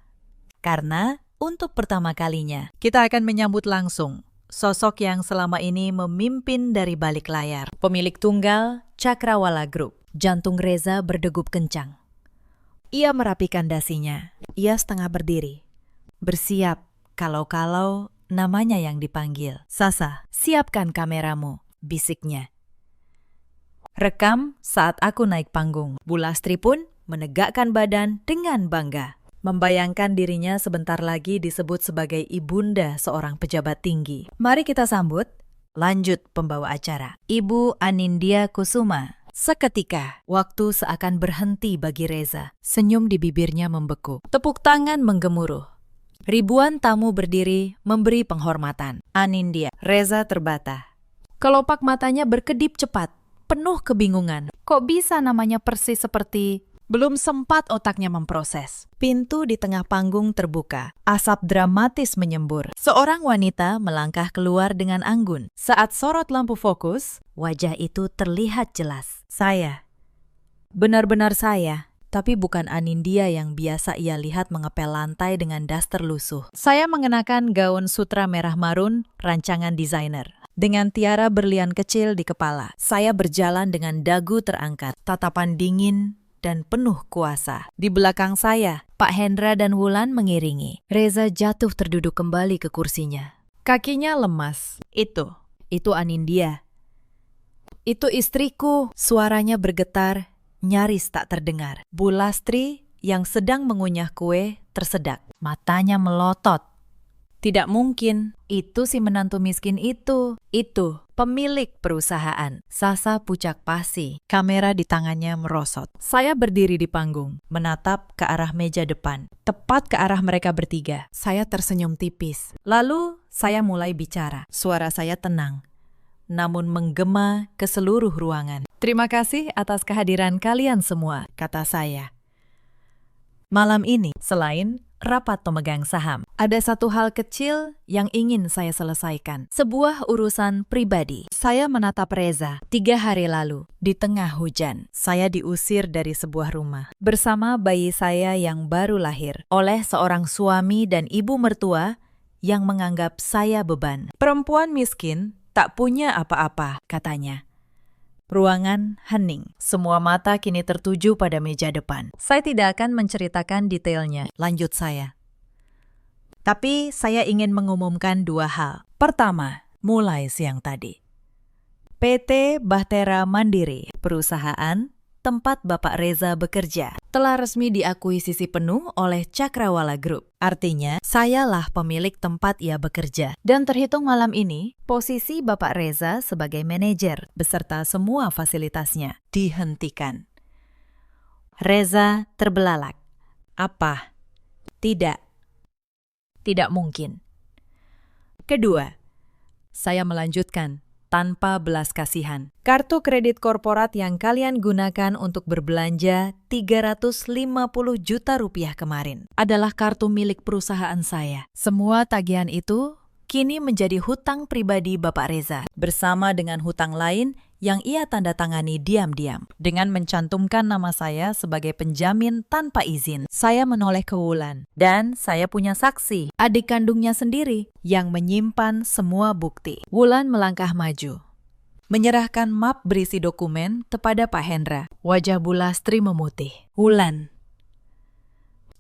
Karena untuk pertama kalinya, kita akan menyambut langsung sosok yang selama ini memimpin dari balik layar. Pemilik tunggal Cakrawala Group. Jantung Reza berdegup kencang. Ia merapikan dasinya. Ia setengah berdiri. Bersiap kalau-kalau namanya yang dipanggil. Sasa, siapkan kameramu, bisiknya. Rekam saat aku naik panggung. Bu Lastri pun menegakkan badan dengan bangga. Membayangkan dirinya sebentar lagi disebut sebagai ibunda seorang pejabat tinggi. Mari kita sambut Lanjut pembawa acara, Ibu Anindya Kusuma. Seketika, waktu seakan berhenti bagi Reza. Senyum di bibirnya membeku. Tepuk tangan menggemuruh. Ribuan tamu berdiri memberi penghormatan. Anindya, Reza terbata. Kelopak matanya berkedip cepat, penuh kebingungan. Kok bisa namanya persis seperti... Belum sempat otaknya memproses. Pintu di tengah panggung terbuka. Asap dramatis menyembur. Seorang wanita melangkah keluar dengan anggun. Saat sorot lampu fokus, wajah itu terlihat jelas. Saya. Benar-benar saya. Tapi bukan Anindya yang biasa ia lihat mengepel lantai dengan daster lusuh. Saya mengenakan gaun sutra merah marun, rancangan desainer. Dengan tiara berlian kecil di kepala. Saya berjalan dengan dagu terangkat. Tatapan dingin dan penuh kuasa. Di belakang saya, Pak Hendra dan Wulan mengiringi. Reza jatuh terduduk kembali ke kursinya. Kakinya lemas. Itu Anindya. Itu istriku. Suaranya bergetar, nyaris tak terdengar. Bu Lastri yang sedang mengunyah kue tersedak. Matanya melotot. Tidak mungkin, itu si menantu miskin itu. Itu pemilik perusahaan. Sasa pucak pasi. Kamera di tangannya merosot. Saya berdiri di panggung, menatap ke arah meja depan. Tepat ke arah mereka bertiga. Saya tersenyum tipis. Lalu saya mulai bicara. Suara saya tenang, namun menggema ke seluruh ruangan. Terima kasih atas kehadiran kalian semua, kata saya. Malam ini, selain rapat pemegang saham, ada satu hal kecil yang ingin saya selesaikan. Sebuah urusan pribadi. Saya menatap Reza. 3 hari lalu, di tengah hujan, saya diusir dari sebuah rumah bersama bayi saya yang baru lahir oleh seorang suami dan ibu mertua yang menganggap saya beban. Perempuan miskin tak punya apa-apa, katanya. Ruangan hening. Semua mata kini tertuju pada meja depan. Saya tidak akan menceritakan detailnya, lanjut saya. Tapi saya ingin mengumumkan 2 hal. Pertama, mulai siang tadi, PT Bahtera Mandiri, perusahaan tempat Bapak Reza bekerja, telah resmi diakuisisi penuh oleh Cakrawala Group. Artinya, sayalah pemilik tempat ia bekerja. Dan terhitung malam ini, posisi Bapak Reza sebagai manajer beserta semua fasilitasnya dihentikan. Reza terbelalak. Apa? Tidak. Tidak mungkin. Kedua, saya melanjutkan tanpa belas kasihan. Kartu kredit korporat yang kalian gunakan untuk berbelanja 350 juta rupiah kemarin adalah kartu milik perusahaan saya. Semua tagihan itu kini menjadi hutang pribadi Bapak Reza bersama dengan hutang lain yang ia tanda tangani diam-diam dengan mencantumkan nama saya sebagai penjamin tanpa izin. Saya menoleh ke Wulan dan saya punya saksi, adik kandungnya sendiri yang menyimpan semua bukti. Wulan melangkah maju, menyerahkan map berisi dokumen kepada Pak Hendra. Wajah Bu Lastri memutih. Wulan,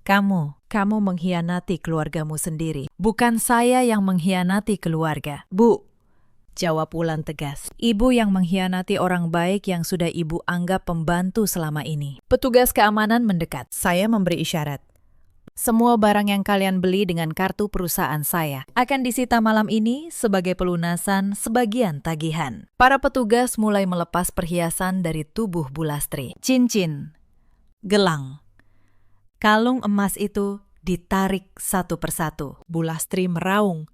kamu mengkhianati keluargamu sendiri. Bukan saya yang mengkhianati keluarga. Bu, jawab Wulan tegas. Ibu yang mengkhianati orang baik yang sudah ibu anggap pembantu selama ini. Petugas keamanan mendekat. Saya memberi isyarat. Semua barang yang kalian beli dengan kartu perusahaan saya akan disita malam ini sebagai pelunasan sebagian tagihan. Para petugas mulai melepas perhiasan dari tubuh Bu Lastri. Cincin, gelang, kalung emas itu ditarik satu persatu. Bu Lastri meraung.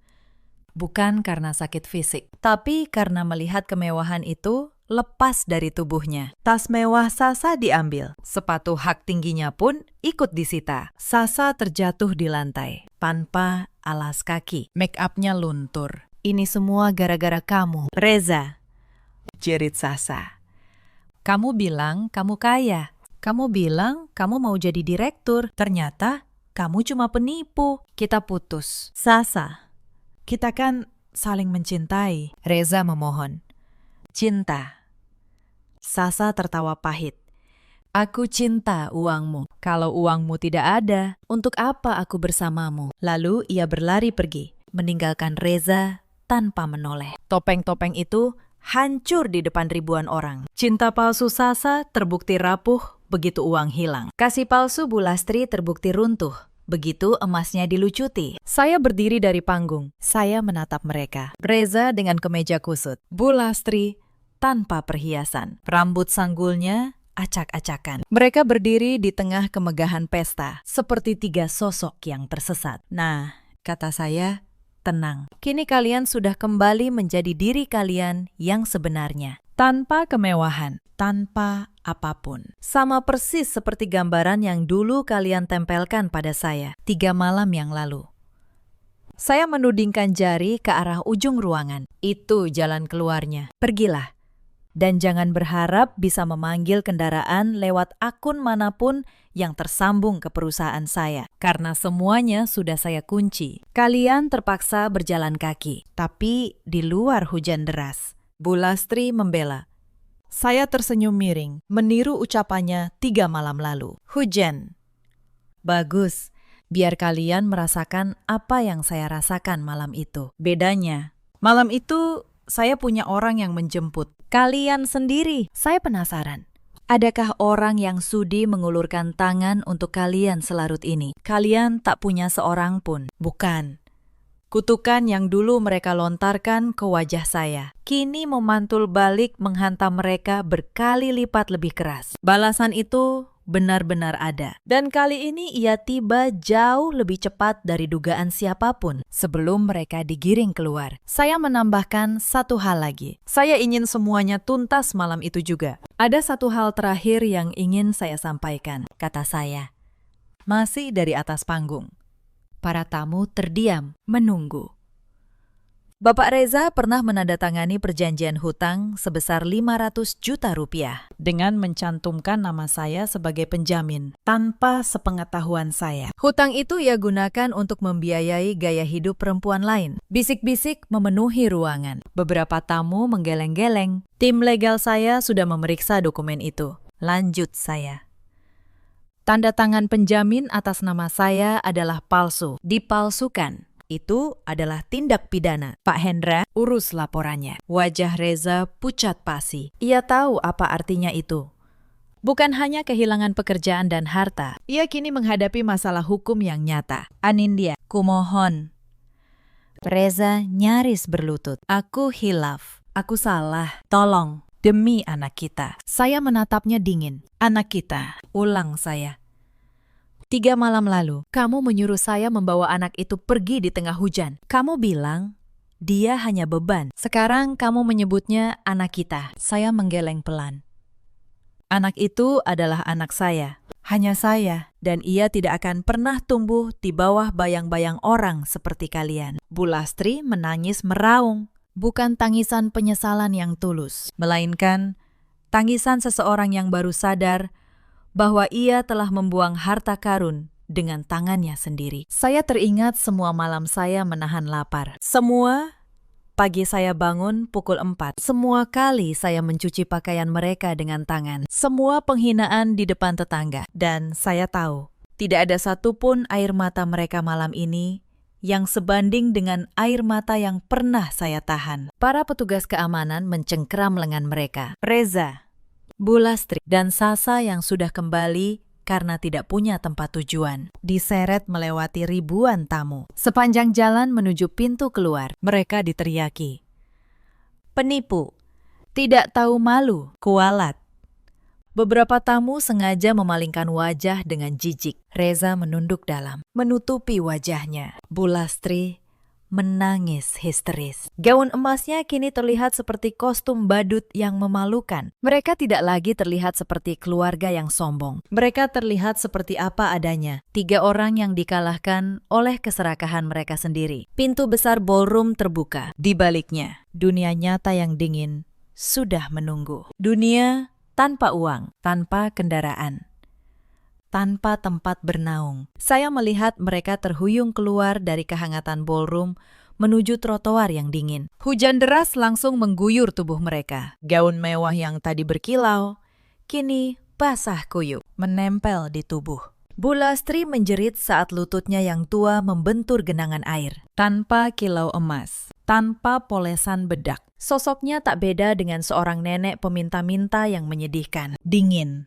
Bukan karena sakit fisik, tapi karena melihat kemewahan itu lepas dari tubuhnya. Tas mewah Sasa diambil, sepatu hak tingginya pun ikut disita. Sasa terjatuh di lantai, tanpa alas kaki. Make up-nya luntur. Ini semua gara-gara kamu, Reza, jerit Sasa. Kamu bilang kamu kaya. Kamu bilang kamu mau jadi direktur. Ternyata kamu cuma penipu. Kita putus. Sasa, kita kan saling mencintai. Reza memohon. Cinta. Sasa tertawa pahit. Aku cinta uangmu. Kalau uangmu tidak ada, untuk apa aku bersamamu? Lalu ia berlari pergi, meninggalkan Reza tanpa menoleh. Topeng-topeng itu hancur di depan ribuan orang. Cinta palsu Sasa terbukti rapuh begitu uang hilang. Kasih palsu Bu Lastri terbukti runtuh Begitu emasnya dilucuti. Saya berdiri dari panggung. Saya menatap mereka. Reza dengan kemeja kusut. Bu Lastri tanpa perhiasan. Rambut sanggulnya acak-acakan. Mereka berdiri di tengah kemegahan pesta, seperti tiga sosok yang tersesat. Nah, kata saya, tenang. Kini kalian sudah kembali menjadi diri kalian yang sebenarnya. Tanpa kemewahan, tanpa apapun. Sama persis seperti gambaran yang dulu kalian tempelkan pada saya 3 malam yang lalu. Saya menudingkan jari ke arah ujung ruangan. Itu jalan keluarnya. Pergilah. Dan jangan berharap bisa memanggil kendaraan lewat akun manapun yang tersambung ke perusahaan saya. Karena semuanya sudah saya kunci. Kalian terpaksa berjalan kaki. Tapi di luar hujan deras. Bu Lastri membela. Saya tersenyum miring, meniru ucapannya 3 malam lalu. Hujan. Bagus, biar kalian merasakan apa yang saya rasakan malam itu. Bedanya, malam itu saya punya orang yang menjemput. Kalian sendiri. Saya penasaran. Adakah orang yang sudi mengulurkan tangan untuk kalian selarut ini? Kalian tak punya seorang pun. Bukan. Kutukan yang dulu mereka lontarkan ke wajah saya, kini memantul balik menghantam mereka berkali lipat lebih keras. Balasan itu benar-benar ada. Dan kali ini ia tiba jauh lebih cepat dari dugaan siapapun sebelum mereka digiring keluar. Saya menambahkan satu hal lagi. Saya ingin semuanya tuntas malam itu juga. Ada satu hal terakhir yang ingin saya sampaikan, kata saya. Masih dari atas panggung. Para tamu terdiam, menunggu. Bapak Reza pernah menandatangani perjanjian hutang sebesar 500 juta rupiah dengan mencantumkan nama saya sebagai penjamin tanpa sepengetahuan saya. Hutang itu ia gunakan untuk membiayai gaya hidup perempuan lain. Bisik-bisik memenuhi ruangan. Beberapa tamu menggeleng-geleng. Tim legal saya sudah memeriksa dokumen itu. Lanjut saya. Tanda tangan penjamin atas nama saya adalah palsu, dipalsukan. Itu adalah tindak pidana. Pak Hendra, urus laporannya. Wajah Reza pucat pasi. Ia tahu apa artinya itu. Bukan hanya kehilangan pekerjaan dan harta, ia kini menghadapi masalah hukum yang nyata. Anindya, kumohon. Reza nyaris berlutut. Aku hilaf. Aku salah. Tolong. Demi anak kita. Saya menatapnya dingin. Anak kita. Ulang saya. 3 malam lalu, kamu menyuruh saya membawa anak itu pergi di tengah hujan. Kamu bilang, dia hanya beban. Sekarang kamu menyebutnya anak kita. Saya menggeleng pelan. Anak itu adalah anak saya. Hanya saya. Dan ia tidak akan pernah tumbuh di bawah bayang-bayang orang seperti kalian. Bu Lastri menangis meraung. Bukan tangisan penyesalan yang tulus, melainkan tangisan seseorang yang baru sadar bahwa ia telah membuang harta karun dengan tangannya sendiri. Saya teringat semua malam saya menahan lapar. Semua pagi saya bangun pukul 4. Semua kali saya mencuci pakaian mereka dengan tangan. Semua penghinaan di depan tetangga. Dan saya tahu, tidak ada satupun air mata mereka malam ini yang sebanding dengan air mata yang pernah saya tahan. Para petugas keamanan mencengkeram lengan mereka. Reza, Bu Lastri, dan Sasa yang sudah kembali karena tidak punya tempat tujuan. Diseret melewati ribuan tamu. Sepanjang jalan menuju pintu keluar, mereka diteriaki. Penipu, tidak tahu malu, kualat. Beberapa tamu sengaja memalingkan wajah dengan jijik. Reza menunduk dalam, menutupi wajahnya. Bu Lastri menangis histeris. Gaun emasnya kini terlihat seperti kostum badut yang memalukan. Mereka tidak lagi terlihat seperti keluarga yang sombong. Mereka terlihat seperti apa adanya. 3 orang yang dikalahkan oleh keserakahan mereka sendiri. Pintu besar ballroom terbuka. Di baliknya, dunia nyata yang dingin sudah menunggu. Dunia tanpa uang, tanpa kendaraan, tanpa tempat bernaung. Saya melihat mereka terhuyung keluar dari kehangatan ballroom menuju trotoar yang dingin. Hujan deras langsung mengguyur tubuh mereka. Gaun mewah yang tadi berkilau, kini basah kuyup, menempel di tubuh. Bu Lastri menjerit saat lututnya yang tua membentur genangan air. Tanpa kilau emas, tanpa polesan bedak. Sosoknya tak beda dengan seorang nenek peminta-minta yang menyedihkan. Dingin.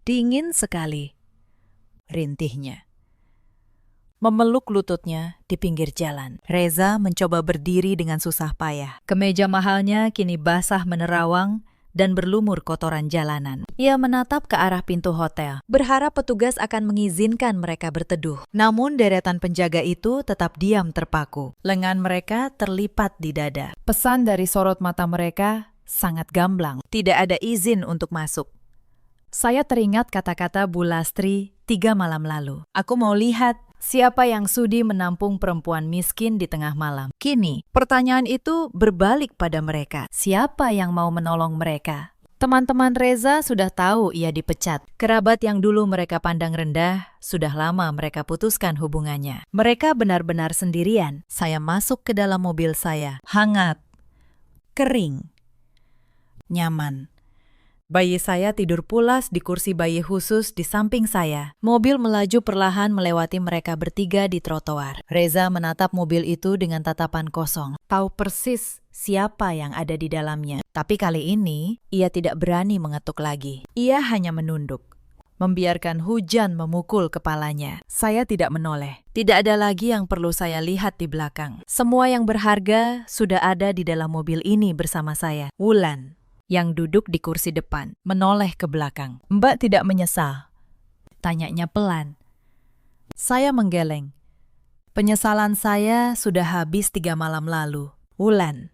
Dingin sekali. Rintihnya. memeluk lututnya di pinggir jalan. Reza mencoba berdiri dengan susah payah. Kemeja mahalnya kini basah menerawang dan berlumur kotoran jalanan. Ia menatap ke arah pintu hotel, berharap petugas akan mengizinkan mereka berteduh. Namun deretan penjaga itu tetap diam terpaku. Lengan mereka terlipat di dada. Pesan dari sorot mata mereka sangat gamblang. Tidak ada izin untuk masuk. Saya teringat kata-kata Bu Lastri 3 malam lalu. Aku mau lihat siapa yang sudi menampung perempuan miskin di tengah malam. Kini, pertanyaan itu berbalik pada mereka. Siapa yang mau menolong mereka? Teman-teman Reza sudah tahu ia dipecat. Kerabat yang dulu mereka pandang rendah, sudah lama mereka putuskan hubungannya. Mereka benar-benar sendirian. Saya masuk ke dalam mobil saya. Hangat, kering, nyaman. Bayi saya tidur pulas di kursi bayi khusus di samping saya. Mobil melaju perlahan melewati mereka bertiga di trotoar. Reza menatap mobil itu dengan tatapan kosong. Tahu persis siapa yang ada di dalamnya. Tapi kali ini, ia tidak berani mengetuk lagi. Ia hanya menunduk, membiarkan hujan memukul kepalanya. Saya tidak menoleh. Tidak ada lagi yang perlu saya lihat di belakang. Semua yang berharga sudah ada di dalam mobil ini bersama saya. Wulan, yang duduk di kursi depan, menoleh ke belakang. Mbak tidak menyesal? Tanyanya pelan. Saya menggeleng. Penyesalan saya sudah habis 3 malam lalu. Wulan.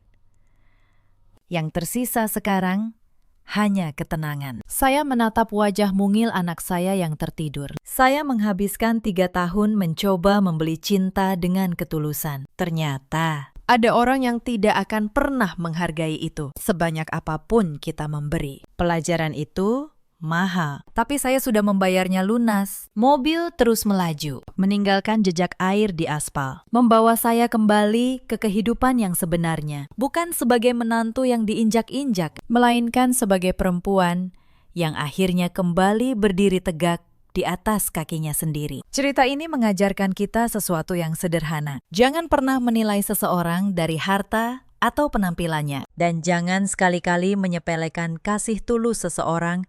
Yang tersisa sekarang hanya ketenangan. Saya menatap wajah mungil anak saya yang tertidur. Saya menghabiskan 3 tahun mencoba membeli cinta dengan ketulusan. Ternyata ada orang yang tidak akan pernah menghargai itu, sebanyak apapun kita memberi. Pelajaran itu mahal, tapi saya sudah membayarnya lunas. Mobil terus melaju, meninggalkan jejak air di aspal, membawa saya kembali ke kehidupan yang sebenarnya. Bukan sebagai menantu yang diinjak-injak, melainkan sebagai perempuan yang akhirnya kembali berdiri tegak di atas kakinya sendiri. Cerita ini mengajarkan kita sesuatu yang sederhana. Jangan pernah menilai seseorang dari harta atau penampilannya. Dan jangan sekali-kali menyepelekan kasih tulus seseorang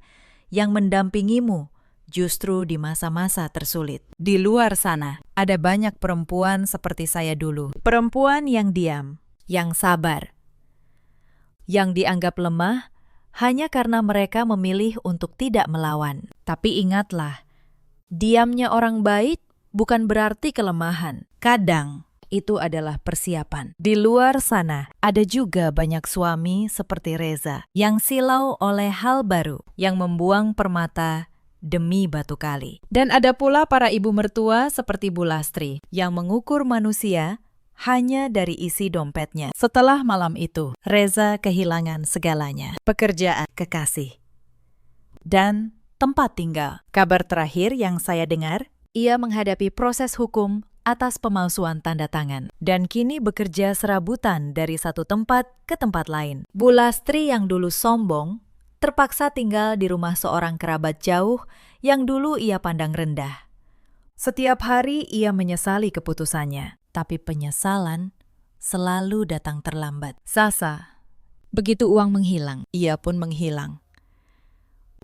yang mendampingimu justru di masa-masa tersulit. Di luar sana, ada banyak perempuan seperti saya dulu. Perempuan yang diam, yang sabar, yang dianggap lemah hanya karena mereka memilih untuk tidak melawan. Tapi ingatlah, diamnya orang baik bukan berarti kelemahan. Kadang itu adalah persiapan. Di luar sana, ada juga banyak suami seperti Reza yang silau oleh hal baru, yang membuang permata demi batu kali. Dan ada pula para ibu mertua seperti Bu Lastri yang mengukur manusia hanya dari isi dompetnya. Setelah malam itu, Reza kehilangan segalanya. Pekerjaan, kekasih, dan tempat tinggal. Kabar terakhir yang saya dengar, ia menghadapi proses hukum atas pemalsuan tanda tangan dan kini bekerja serabutan dari satu tempat ke tempat lain. Bu Lastri yang dulu sombong, terpaksa tinggal di rumah seorang kerabat jauh yang dulu ia pandang rendah. Setiap hari ia menyesali keputusannya, tapi penyesalan selalu datang terlambat. Sasa, begitu uang menghilang, ia pun menghilang,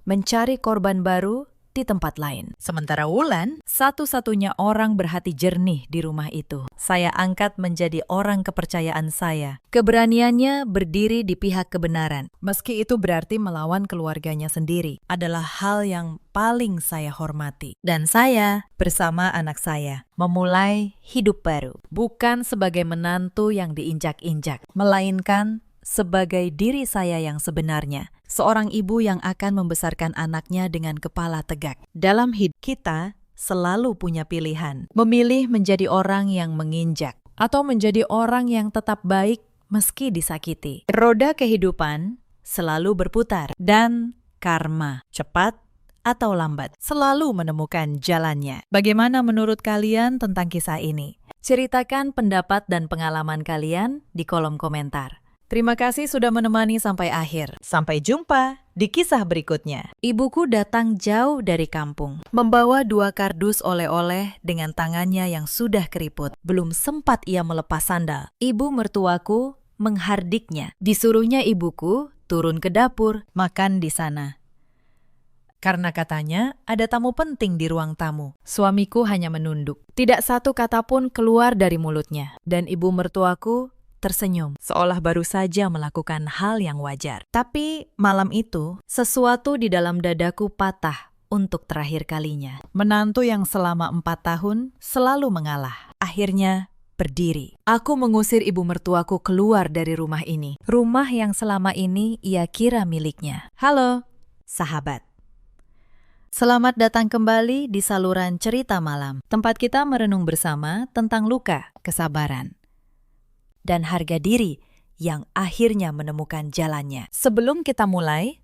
mencari korban baru di tempat lain. Sementara Wulan, satu-satunya orang berhati jernih di rumah itu. Saya angkat menjadi orang kepercayaan saya. Keberaniannya berdiri di pihak kebenaran, meski itu berarti melawan keluarganya sendiri, adalah hal yang paling saya hormati. Dan saya, bersama anak saya, memulai hidup baru. Bukan sebagai menantu yang diinjak-injak, melainkan sebagai diri saya yang sebenarnya. Seorang ibu yang akan membesarkan anaknya dengan kepala tegak. Dalam hidup kita selalu punya pilihan. Memilih menjadi orang yang menginjak atau menjadi orang yang tetap baik meski disakiti. Roda kehidupan selalu berputar dan karma, cepat atau lambat, selalu menemukan jalannya. Bagaimana menurut kalian tentang kisah ini? Ceritakan pendapat dan pengalaman kalian di kolom komentar. Terima kasih sudah menemani sampai akhir. Sampai jumpa di kisah berikutnya. Ibuku datang jauh dari kampung, membawa 2 kardus oleh-oleh dengan tangannya yang sudah keriput. Belum sempat ia melepas sandal, ibu mertuaku menghardiknya. Disuruhnya ibuku turun ke dapur, makan di sana. karena katanya ada tamu penting di ruang tamu. Suamiku hanya menunduk. Tidak satu kata pun keluar dari mulutnya. Dan ibu mertuaku tersenyum, seolah baru saja melakukan hal yang wajar. Tapi malam itu, sesuatu di dalam dadaku patah untuk terakhir kalinya. Menantu yang selama 4 tahun selalu mengalah. Akhirnya berdiri. Aku mengusir ibu mertuaku keluar dari rumah ini. Rumah yang selama ini ia kira miliknya. Halo, sahabat. Selamat datang kembali di saluran cerita malam. Tempat kita merenung bersama tentang luka, kesabaran, dan harga diri yang akhirnya menemukan jalannya. Sebelum kita mulai,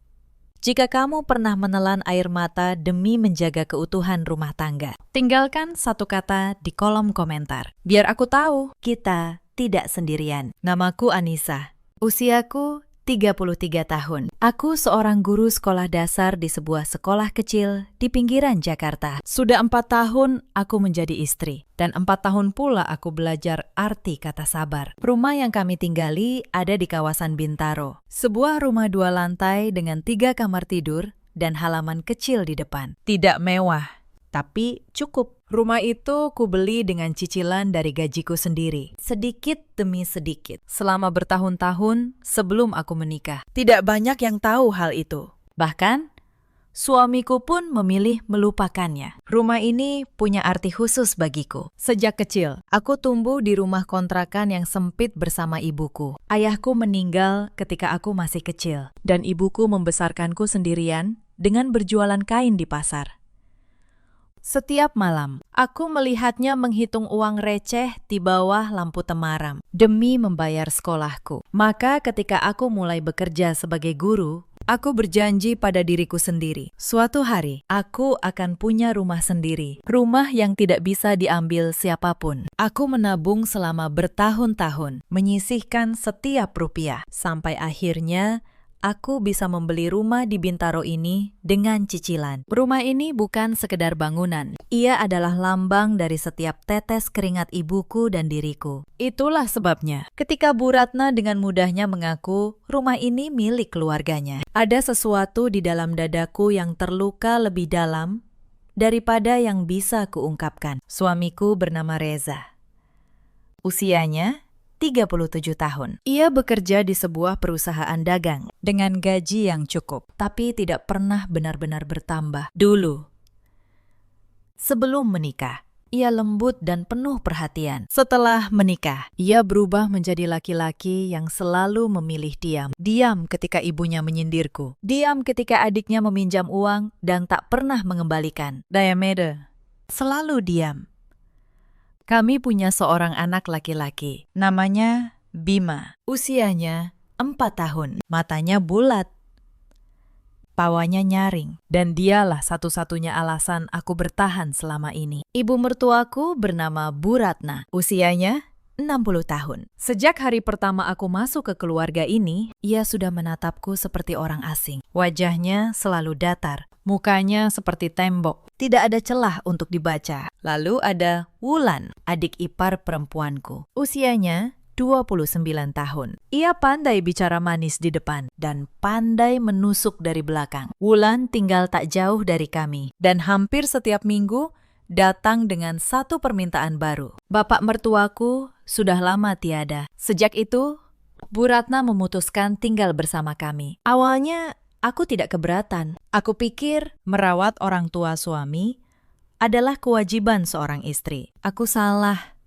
jika kamu pernah menelan air mata demi menjaga keutuhan rumah tangga, tinggalkan satu kata di kolom komentar. Biar aku tahu kita tidak sendirian. Namaku Anissa. Usiaku 33 tahun. Aku seorang guru sekolah dasar di sebuah sekolah kecil di pinggiran Jakarta. Sudah 4 tahun aku menjadi istri. Dan 4 tahun pula aku belajar arti kata sabar. Rumah yang kami tinggali ada di kawasan Bintaro. Sebuah rumah 2 lantai dengan 3 kamar tidur dan halaman kecil di depan. Tidak mewah, tapi cukup. Rumah itu kubeli dengan cicilan dari gajiku sendiri. Sedikit demi sedikit. Selama bertahun-tahun sebelum aku menikah. Tidak banyak yang tahu hal itu. Bahkan, suamiku pun memilih melupakannya. Rumah ini punya arti khusus bagiku. Sejak kecil, aku tumbuh di rumah kontrakan yang sempit bersama ibuku. Ayahku meninggal ketika aku masih kecil. Dan ibuku membesarkanku sendirian dengan berjualan kain di pasar. Setiap malam, aku melihatnya menghitung uang receh di bawah lampu temaram demi membayar sekolahku. Maka ketika aku mulai bekerja sebagai guru, aku berjanji pada diriku sendiri. Suatu hari, aku akan punya rumah sendiri. Rumah yang tidak bisa diambil siapapun. Aku menabung selama bertahun-tahun, menyisihkan setiap rupiah. Sampai akhirnya, aku bisa membeli rumah di Bintaro ini dengan cicilan. Rumah ini bukan sekedar bangunan. Ia adalah lambang dari setiap tetes keringat ibuku dan diriku. Itulah sebabnya, ketika Bu Ratna dengan mudahnya mengaku rumah ini milik keluarganya, ada sesuatu di dalam dadaku yang terluka lebih dalam daripada yang bisa kuungkapkan. Suamiku bernama Reza. Usianya 37 tahun. Ia bekerja di sebuah perusahaan dagang dengan gaji yang cukup, tapi tidak pernah benar-benar bertambah. Dulu, sebelum menikah, ia lembut dan penuh perhatian. Setelah menikah, ia berubah menjadi laki-laki yang selalu memilih diam. Diam ketika ibunya menyindirku. Diam ketika adiknya meminjam uang dan tak pernah mengembalikan. Diamede. Selalu diam. Kami punya seorang anak laki-laki, namanya Bima. Usianya 4 tahun, matanya bulat, pawanya nyaring, dan dialah satu-satunya alasan aku bertahan selama ini. Ibu mertuaku bernama Bu Ratna, usianya 60 tahun. Sejak hari pertama aku masuk ke keluarga ini, ia sudah menatapku seperti orang asing. Wajahnya selalu datar, mukanya seperti tembok. Tidak ada celah untuk dibaca. Lalu ada Wulan, adik ipar perempuanku. Usianya 29 tahun. Ia pandai bicara manis di depan dan pandai menusuk dari belakang. Wulan tinggal tak jauh dari kami dan hampir setiap minggu datang dengan satu permintaan baru. Bapak mertuaku sudah lama tiada. Sejak itu, Bu Ratna memutuskan tinggal bersama kami. Awalnya, aku tidak keberatan. Aku pikir merawat orang tua suami adalah kewajiban seorang istri. Aku salah.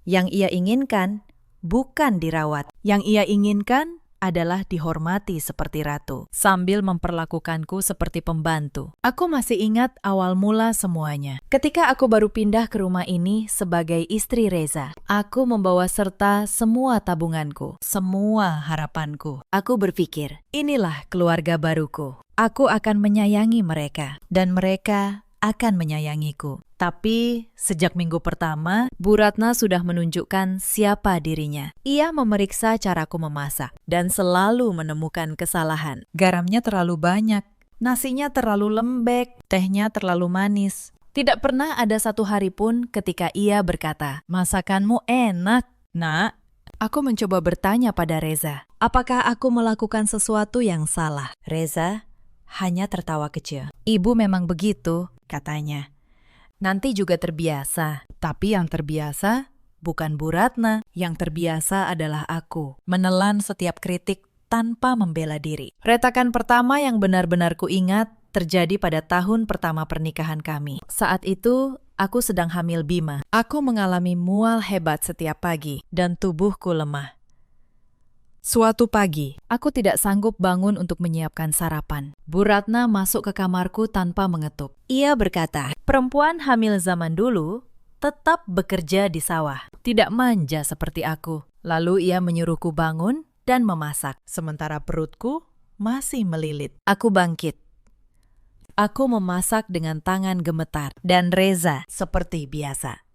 Yang ia inginkan bukan dirawat. Yang ia inginkan adalah dihormati seperti ratu, sambil memperlakukanku seperti pembantu. Aku masih ingat awal mula semuanya. Ketika aku baru pindah ke rumah ini sebagai istri Reza, aku membawa serta semua tabunganku, semua harapanku. Aku berpikir, inilah keluarga baruku. Aku akan menyayangi mereka, dan mereka akan menyayangiku. Tapi sejak minggu pertama, Bu Ratna sudah menunjukkan siapa dirinya. Ia memeriksa caraku memasak dan selalu menemukan kesalahan. Garamnya terlalu banyak, nasinya terlalu lembek, tehnya terlalu manis. Tidak pernah ada satu hari pun ketika ia berkata, "Masakanmu enak, Nak." Aku mencoba bertanya pada Reza, apakah aku melakukan sesuatu yang salah? Reza hanya tertawa kecil. Ibu memang begitu, katanya. Nanti juga terbiasa. Tapi yang terbiasa bukan Bu Ratna. Yang terbiasa adalah aku. Menelan setiap kritik tanpa membela diri. Retakan pertama yang benar-benar kuingat terjadi pada tahun pertama pernikahan kami. Saat itu, aku sedang hamil Bima. Aku mengalami mual hebat setiap pagi dan tubuhku lemah. Suatu pagi, aku tidak sanggup bangun untuk menyiapkan sarapan. Bu Ratna masuk ke kamarku tanpa mengetuk. Ia berkata, perempuan hamil zaman dulu tetap bekerja di sawah, tidak manja seperti aku. Lalu ia menyuruhku bangun dan memasak, sementara perutku masih melilit. Aku bangkit. Aku memasak dengan tangan gemetar, dan Reza seperti biasa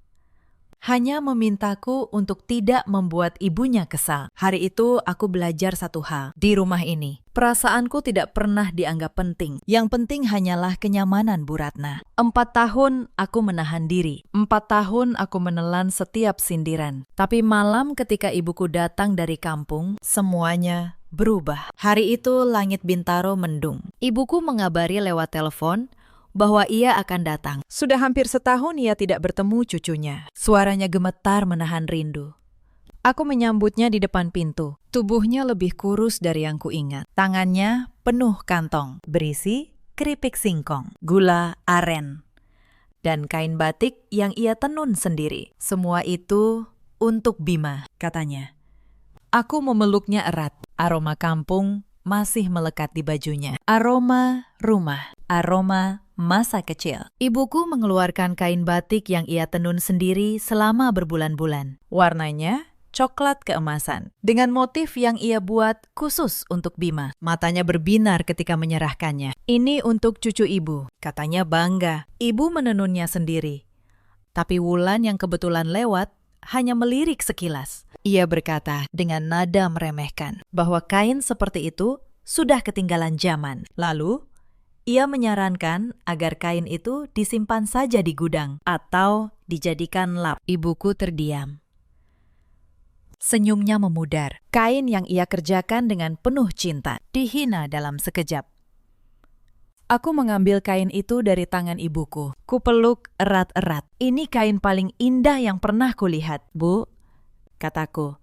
hanya memintaku untuk tidak membuat ibunya kesal. Hari itu aku belajar satu hal. Di rumah ini, perasaanku tidak pernah dianggap penting. Yang penting hanyalah kenyamanan Bu Ratna. 4 tahun aku menahan diri. 4 tahun aku menelan setiap sindiran. Tapi malam ketika ibuku datang dari kampung, semuanya berubah. Hari itu langit Bintaro mendung. Ibuku mengabari lewat telepon bahwa ia akan datang. Sudah hampir setahun ia tidak bertemu cucunya. Suaranya gemetar menahan rindu. Aku menyambutnya di depan pintu. Tubuhnya lebih kurus dari yang kuingat. Tangannya penuh kantong, berisi keripik singkong, gula aren, dan kain batik yang ia tenun sendiri. Semua itu untuk Bima, katanya. Aku memeluknya erat. Aroma kampung masih melekat di bajunya. Aroma rumah, aroma masa kecil. Ibuku mengeluarkan kain batik yang ia tenun sendiri selama berbulan-bulan. Warnanya coklat keemasan, dengan motif yang ia buat khusus untuk Bima. Matanya berbinar ketika menyerahkannya. Ini untuk cucu ibu, katanya bangga. Ibu menenunnya sendiri. Tapi Wulan yang kebetulan lewat hanya melirik sekilas. Ia berkata dengan nada meremehkan bahwa kain seperti itu sudah ketinggalan zaman. Lalu, ia menyarankan agar kain itu disimpan saja di gudang atau dijadikan lap. Ibuku terdiam. Senyumnya memudar. Kain yang ia kerjakan dengan penuh cinta dihina dalam sekejap. Aku mengambil kain itu dari tangan ibuku. Kupeluk erat-erat. Ini kain paling indah yang pernah kulihat, Bu, kataku.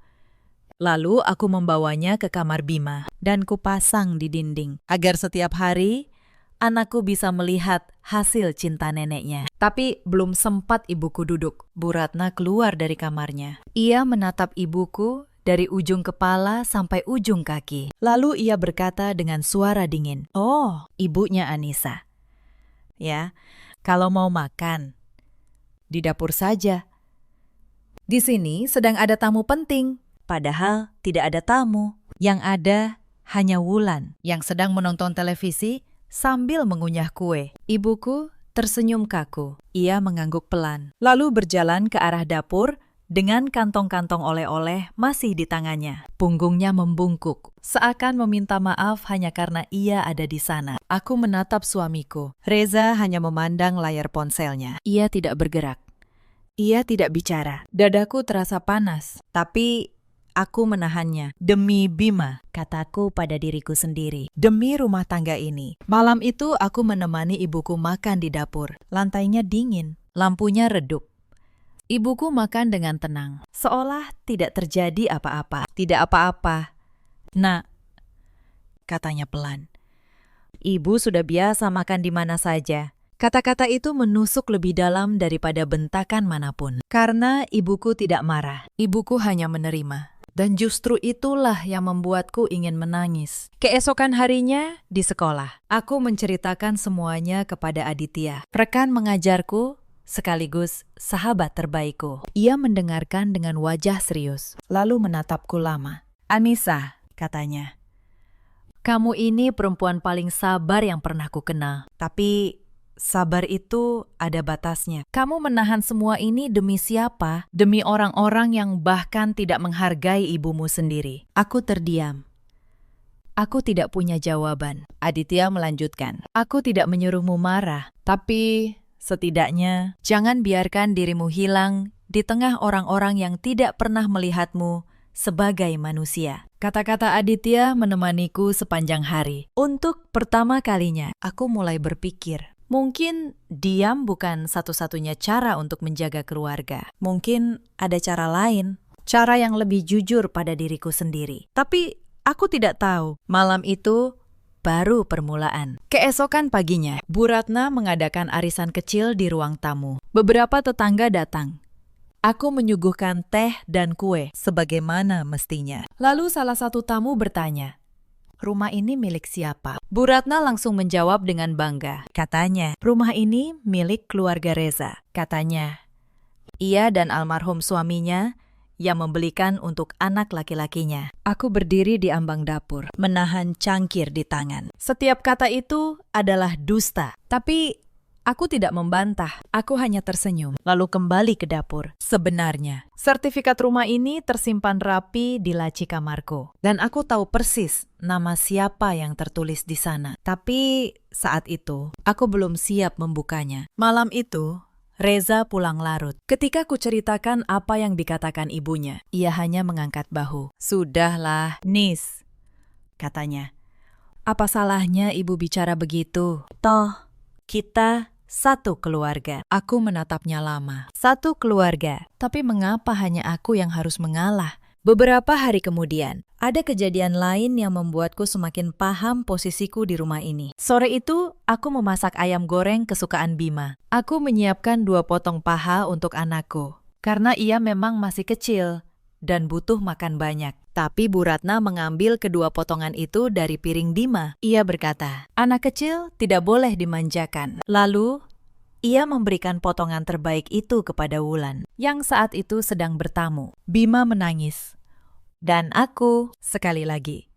Lalu aku membawanya ke kamar Bima dan kupasang di dinding agar setiap hari anakku bisa melihat hasil cinta neneknya. Tapi belum sempat ibuku duduk. Bu Ratna keluar dari kamarnya. Ia menatap ibuku dari ujung kepala sampai ujung kaki. Lalu ia berkata dengan suara dingin, "Oh, ibunya Anissa. Ya, kalau mau makan, di dapur saja. Di sini sedang ada tamu penting." Padahal tidak ada tamu. Yang ada hanya Wulan yang sedang menonton televisi sambil mengunyah kue. Ibuku tersenyum kaku. Ia mengangguk pelan, lalu berjalan ke arah dapur dengan kantong-kantong oleh-oleh masih di tangannya. Punggungnya membungkuk, seakan meminta maaf hanya karena ia ada di sana. Aku menatap suamiku. Reza hanya memandang layar ponselnya. Ia tidak bergerak. Ia tidak bicara. Dadaku terasa panas, tapi aku menahannya. Demi Bima, kataku pada diriku sendiri. Demi rumah tangga ini. Malam itu aku menemani ibuku makan di dapur. Lantainya dingin, lampunya redup. Ibuku makan dengan tenang, seolah tidak terjadi apa-apa. Tidak apa-apa, Nak, katanya pelan. Ibu sudah biasa makan di mana saja. Kata-kata itu menusuk lebih dalam daripada bentakan manapun. Karena ibuku tidak marah, ibuku hanya menerima. Dan justru itulah yang membuatku ingin menangis. Keesokan harinya, di sekolah, aku menceritakan semuanya kepada Aditya, rekan mengajarku sekaligus sahabat terbaikku. Ia mendengarkan dengan wajah serius, lalu menatapku lama. "Anissa," katanya, "kamu ini perempuan paling sabar yang pernah ku kenal. Tapi sabar itu ada batasnya. Kamu menahan semua ini demi siapa? Demi orang-orang yang bahkan tidak menghargai ibumu sendiri." Aku terdiam. Aku tidak punya jawaban. Aditya melanjutkan, "Aku tidak menyuruhmu marah, tapi setidaknya jangan biarkan dirimu hilang di tengah orang-orang yang tidak pernah melihatmu sebagai manusia. Kata-kata Aditya menemaniku sepanjang hari. Untuk pertama kalinya, aku mulai berpikir, mungkin diam bukan satu-satunya cara untuk menjaga keluarga. Mungkin ada cara lain, cara yang lebih jujur pada diriku sendiri. Tapi aku tidak tahu. Malam itu baru permulaan. Keesokan paginya, Bu Ratna mengadakan arisan kecil di ruang tamu. Beberapa tetangga datang. Aku menyuguhkan teh dan kue sebagaimana mestinya. Lalu salah satu tamu bertanya, "Rumah ini milik siapa?" Bu Ratna langsung menjawab dengan bangga. Katanya, "Rumah ini milik keluarga Reza." Katanya, ia dan almarhum suaminya yang membelikan untuk anak laki-lakinya. Aku berdiri di ambang dapur, menahan cangkir di tangan. Setiap kata itu adalah dusta, tapi aku tidak membantah. Aku hanya tersenyum, lalu kembali ke dapur. Sebenarnya, sertifikat rumah ini tersimpan rapi di laci kamarku. Dan aku tahu persis nama siapa yang tertulis di sana. Tapi saat itu, aku belum siap membukanya. Malam itu, Reza pulang larut. Ketika ku ceritakan apa yang dikatakan ibunya, ia hanya mengangkat bahu. "Sudahlah, Nis," katanya. "Apa salahnya ibu bicara begitu? Toh, kita satu keluarga." Aku menatapnya lama. Satu keluarga, tapi mengapa hanya aku yang harus mengalah? Beberapa hari kemudian, ada kejadian lain yang membuatku semakin paham posisiku di rumah ini. Sore itu, aku memasak ayam goreng kesukaan Bima. Aku menyiapkan 2 potong paha untuk anakku, karena ia memang masih kecil dan butuh makan banyak. Tapi Bu Ratna mengambil kedua potongan itu dari piring Bima. Ia berkata, "Anak kecil tidak boleh dimanjakan." Lalu, ia memberikan potongan terbaik itu kepada Wulan, yang saat itu sedang bertamu. Bima menangis. Dan aku, sekali lagi,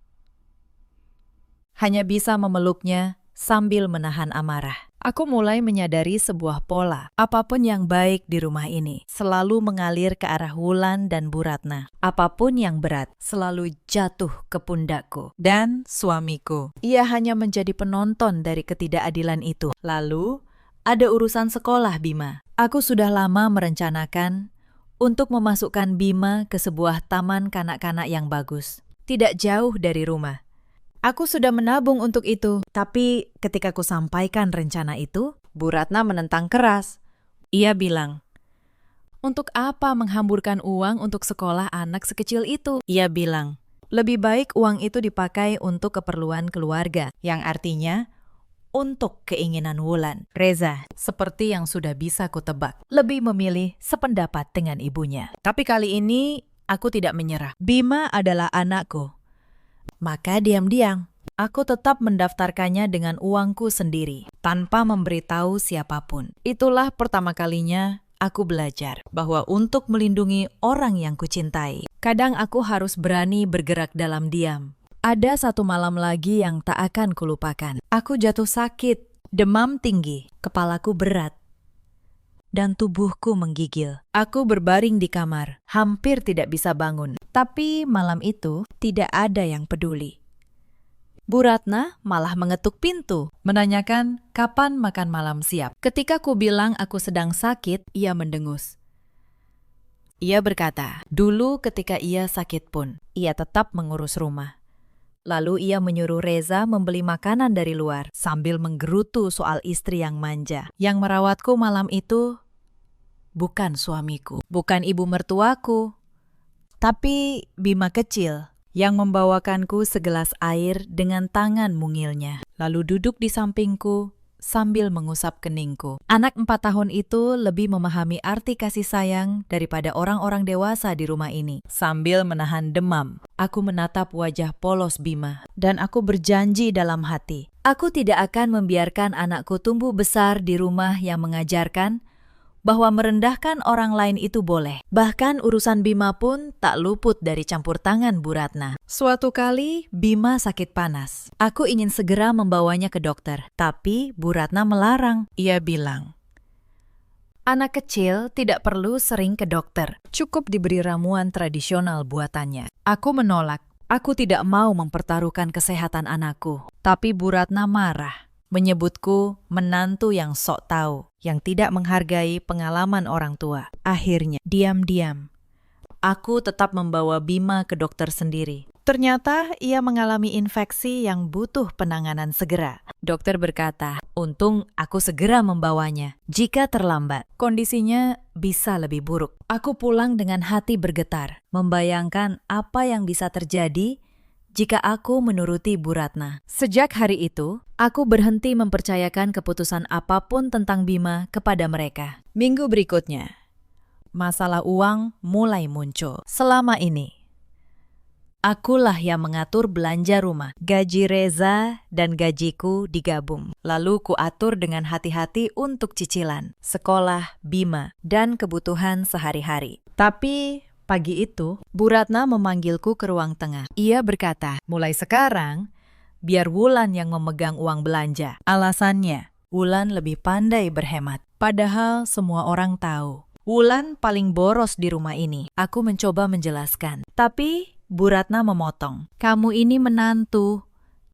hanya bisa memeluknya sambil menahan amarah. Aku mulai menyadari sebuah pola. Apapun yang baik di rumah ini selalu mengalir ke arah Wulan dan Bu Ratna. Apapun yang berat selalu jatuh ke pundakku dan suamiku. Ia hanya menjadi penonton dari ketidakadilan itu. Lalu, ada urusan sekolah Bima. Aku sudah lama merencanakan untuk memasukkan Bima ke sebuah taman kanak-kanak yang bagus, tidak jauh dari rumah. Aku sudah menabung untuk itu, tapi ketika ku sampaikan rencana itu, Bu Ratna menentang keras. Ia bilang, "Untuk apa menghamburkan uang untuk sekolah anak sekecil itu?" Ia bilang, "Lebih baik uang itu dipakai untuk keperluan keluarga," yang artinya untuk keinginan Wulan. Reza, seperti yang sudah bisa kutebak, lebih memilih sependapat dengan ibunya. Tapi kali ini, aku tidak menyerah. Bima adalah anakku. Maka diam-diam, aku tetap mendaftarkannya dengan uangku sendiri, tanpa memberitahu siapapun. Itulah pertama kalinya aku belajar bahwa untuk melindungi orang yang kucintai, kadang aku harus berani bergerak dalam diam. Ada satu malam lagi yang tak akan kulupakan. Aku jatuh sakit, demam tinggi, kepalaku berat, dan tubuhku menggigil. Aku berbaring di kamar, hampir tidak bisa bangun. Tapi malam itu tidak ada yang peduli. Bu Ratna malah mengetuk pintu, menanyakan kapan makan malam siap. Ketika ku bilang aku sedang sakit, ia mendengus. Ia berkata, dulu ketika ia sakit pun, ia tetap mengurus rumah. Lalu ia menyuruh Reza membeli makanan dari luar sambil menggerutu soal istri yang manja. Yang merawatku malam itu bukan suamiku, bukan ibu mertuaku, tapi Bima kecil yang membawakanku segelas air dengan tangan mungilnya. Lalu duduk di sampingku sambil mengusap keningku. Anak 4 tahun itu lebih memahami arti kasih sayang daripada orang-orang dewasa di rumah ini. Sambil menahan demam, aku menatap wajah polos Bima, dan aku berjanji dalam hati, aku tidak akan membiarkan anakku tumbuh besar di rumah yang mengajarkan bahwa merendahkan orang lain itu boleh. Bahkan urusan Bima pun tak luput dari campur tangan Bu Ratna. Suatu kali Bima sakit panas. Aku ingin segera membawanya ke dokter, tapi Bu Ratna melarang. Ia bilang, anak kecil tidak perlu sering ke dokter, cukup diberi ramuan tradisional buatannya. Aku menolak. Aku tidak mau mempertaruhkan kesehatan anakku. Tapi Bu Ratna marah, menyebutku menantu yang sok tahu, yang tidak menghargai pengalaman orang tua. Akhirnya, diam-diam, Aku tetap membawa Bima ke dokter sendiri. Ternyata ia mengalami infeksi yang butuh penanganan segera. Dokter berkata, untung aku segera membawanya. Jika terlambat, kondisinya bisa lebih buruk. Aku pulang dengan hati bergetar, membayangkan apa yang bisa terjadi jika aku menuruti Bu Ratna. Sejak hari itu, aku berhenti mempercayakan keputusan apapun tentang Bima kepada mereka. Minggu berikutnya, masalah uang mulai muncul. Selama ini, akulah yang mengatur belanja rumah. Gaji Reza dan gajiku digabung. Lalu kuatur dengan hati-hati untuk cicilan, sekolah, Bima, dan kebutuhan sehari-hari. Tapi pagi itu, Bu Ratna memanggilku ke ruang tengah. Ia berkata, mulai sekarang, biar Wulan yang memegang uang belanja. Alasannya, Wulan lebih pandai berhemat. Padahal semua orang tahu, Wulan paling boros di rumah ini. Aku mencoba menjelaskan, tapi Bu Ratna memotong. Kamu ini menantu.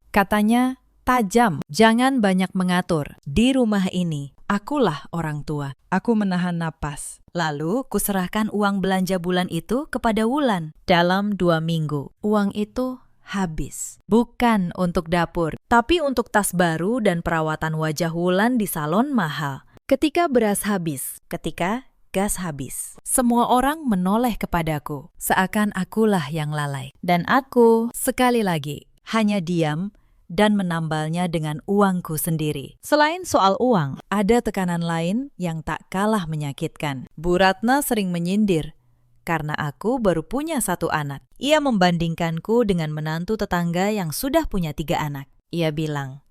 Katanya tajam, jangan banyak mengatur. Di rumah ini, akulah orang tua. Aku menahan napas. Lalu kuserahkan uang belanja bulan itu kepada Wulan. Dalam 2 minggu, uang itu habis. Bukan untuk dapur, tapi untuk tas baru dan perawatan wajah Wulan di salon mahal. Ketika beras habis, ketika gas habis, semua orang menoleh kepadaku, seakan akulah yang lalai. Dan aku, sekali lagi, hanya diam dan menambalnya dengan uangku sendiri. Selain soal uang, ada tekanan lain yang tak kalah menyakitkan. Bu Ratna sering menyindir, karena aku baru punya 1 anak. Ia membandingkanku dengan menantu tetangga yang sudah punya 3 anak. Ia bilang,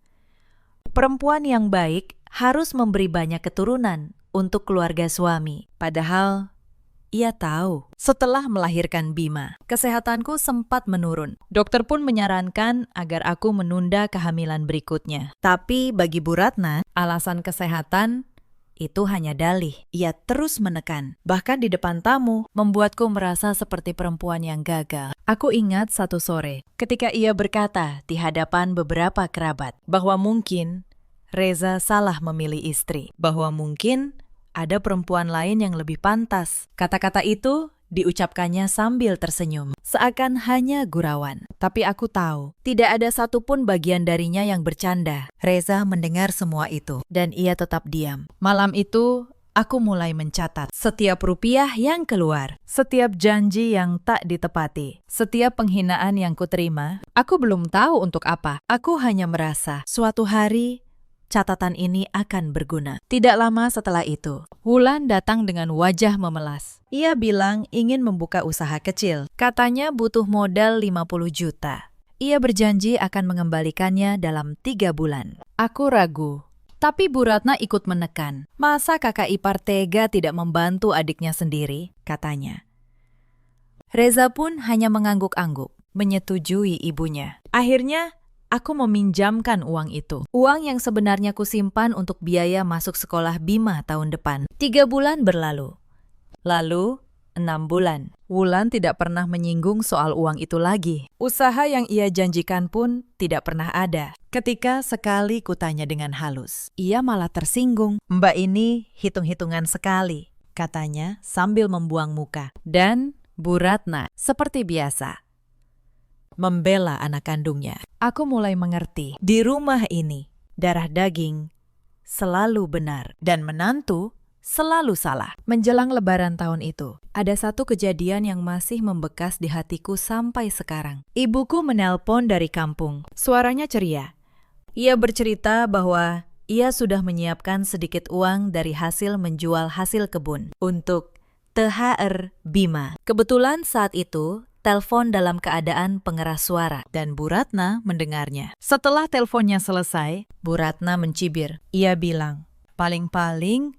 perempuan yang baik harus memberi banyak keturunan untuk keluarga suami. Padahal ia tahu, setelah melahirkan Bima, kesehatanku sempat menurun. Dokter pun menyarankan agar aku menunda kehamilan berikutnya. Tapi bagi Bu Ratna, alasan kesehatan itu hanya dalih. Ia terus menekan, bahkan di depan tamu, membuatku merasa seperti perempuan yang gagal. Aku ingat satu sore, ketika ia berkata di hadapan beberapa kerabat, bahwa mungkin Reza salah memilih istri, bahwa mungkin ada perempuan lain yang lebih pantas. Kata-kata itu diucapkannya sambil tersenyum, seakan hanya gurauan. Tapi aku tahu, tidak ada satupun bagian darinya yang bercanda. Reza mendengar semua itu, dan ia tetap diam. Malam itu, aku mulai mencatat setiap rupiah yang keluar, setiap janji yang tak ditepati, setiap penghinaan yang kuterima. Aku belum tahu untuk apa. Aku hanya merasa, suatu hari catatan ini akan berguna. Tidak lama setelah itu, Wulan datang dengan wajah memelas. Ia bilang ingin membuka usaha kecil. Katanya butuh modal 50 juta. Ia berjanji akan mengembalikannya dalam 3 bulan. Aku ragu. Tapi Bu Ratna ikut menekan. Masa kakak ipar tega tidak membantu adiknya sendiri? Katanya. Reza pun hanya mengangguk-angguk, menyetujui ibunya. Akhirnya, aku meminjamkan uang itu. Uang yang sebenarnya kusimpan untuk biaya masuk sekolah Bima tahun depan. 3 bulan berlalu. Lalu, 6 bulan. Wulan tidak pernah menyinggung soal uang itu lagi. Usaha yang ia janjikan pun tidak pernah ada. Ketika sekali kutanya dengan halus, ia malah tersinggung. Mbak ini hitung-hitungan sekali, katanya sambil membuang muka. Dan Bu Ratna, seperti biasa, membela anak kandungnya. Aku mulai mengerti, di rumah ini, darah daging selalu benar dan menantu selalu salah. Menjelang Lebaran tahun itu, ada satu kejadian yang masih membekas di hatiku sampai sekarang. Ibuku menelpon dari kampung. Suaranya ceria. Ia bercerita bahwa ia sudah menyiapkan sedikit uang dari hasil menjual hasil kebun untuk THR Bima. Kebetulan saat itu, telepon dalam keadaan pengeras suara dan Bu Ratna mendengarnya. Setelah teleponnya selesai, Bu Ratna mencibir. Ia bilang, paling-paling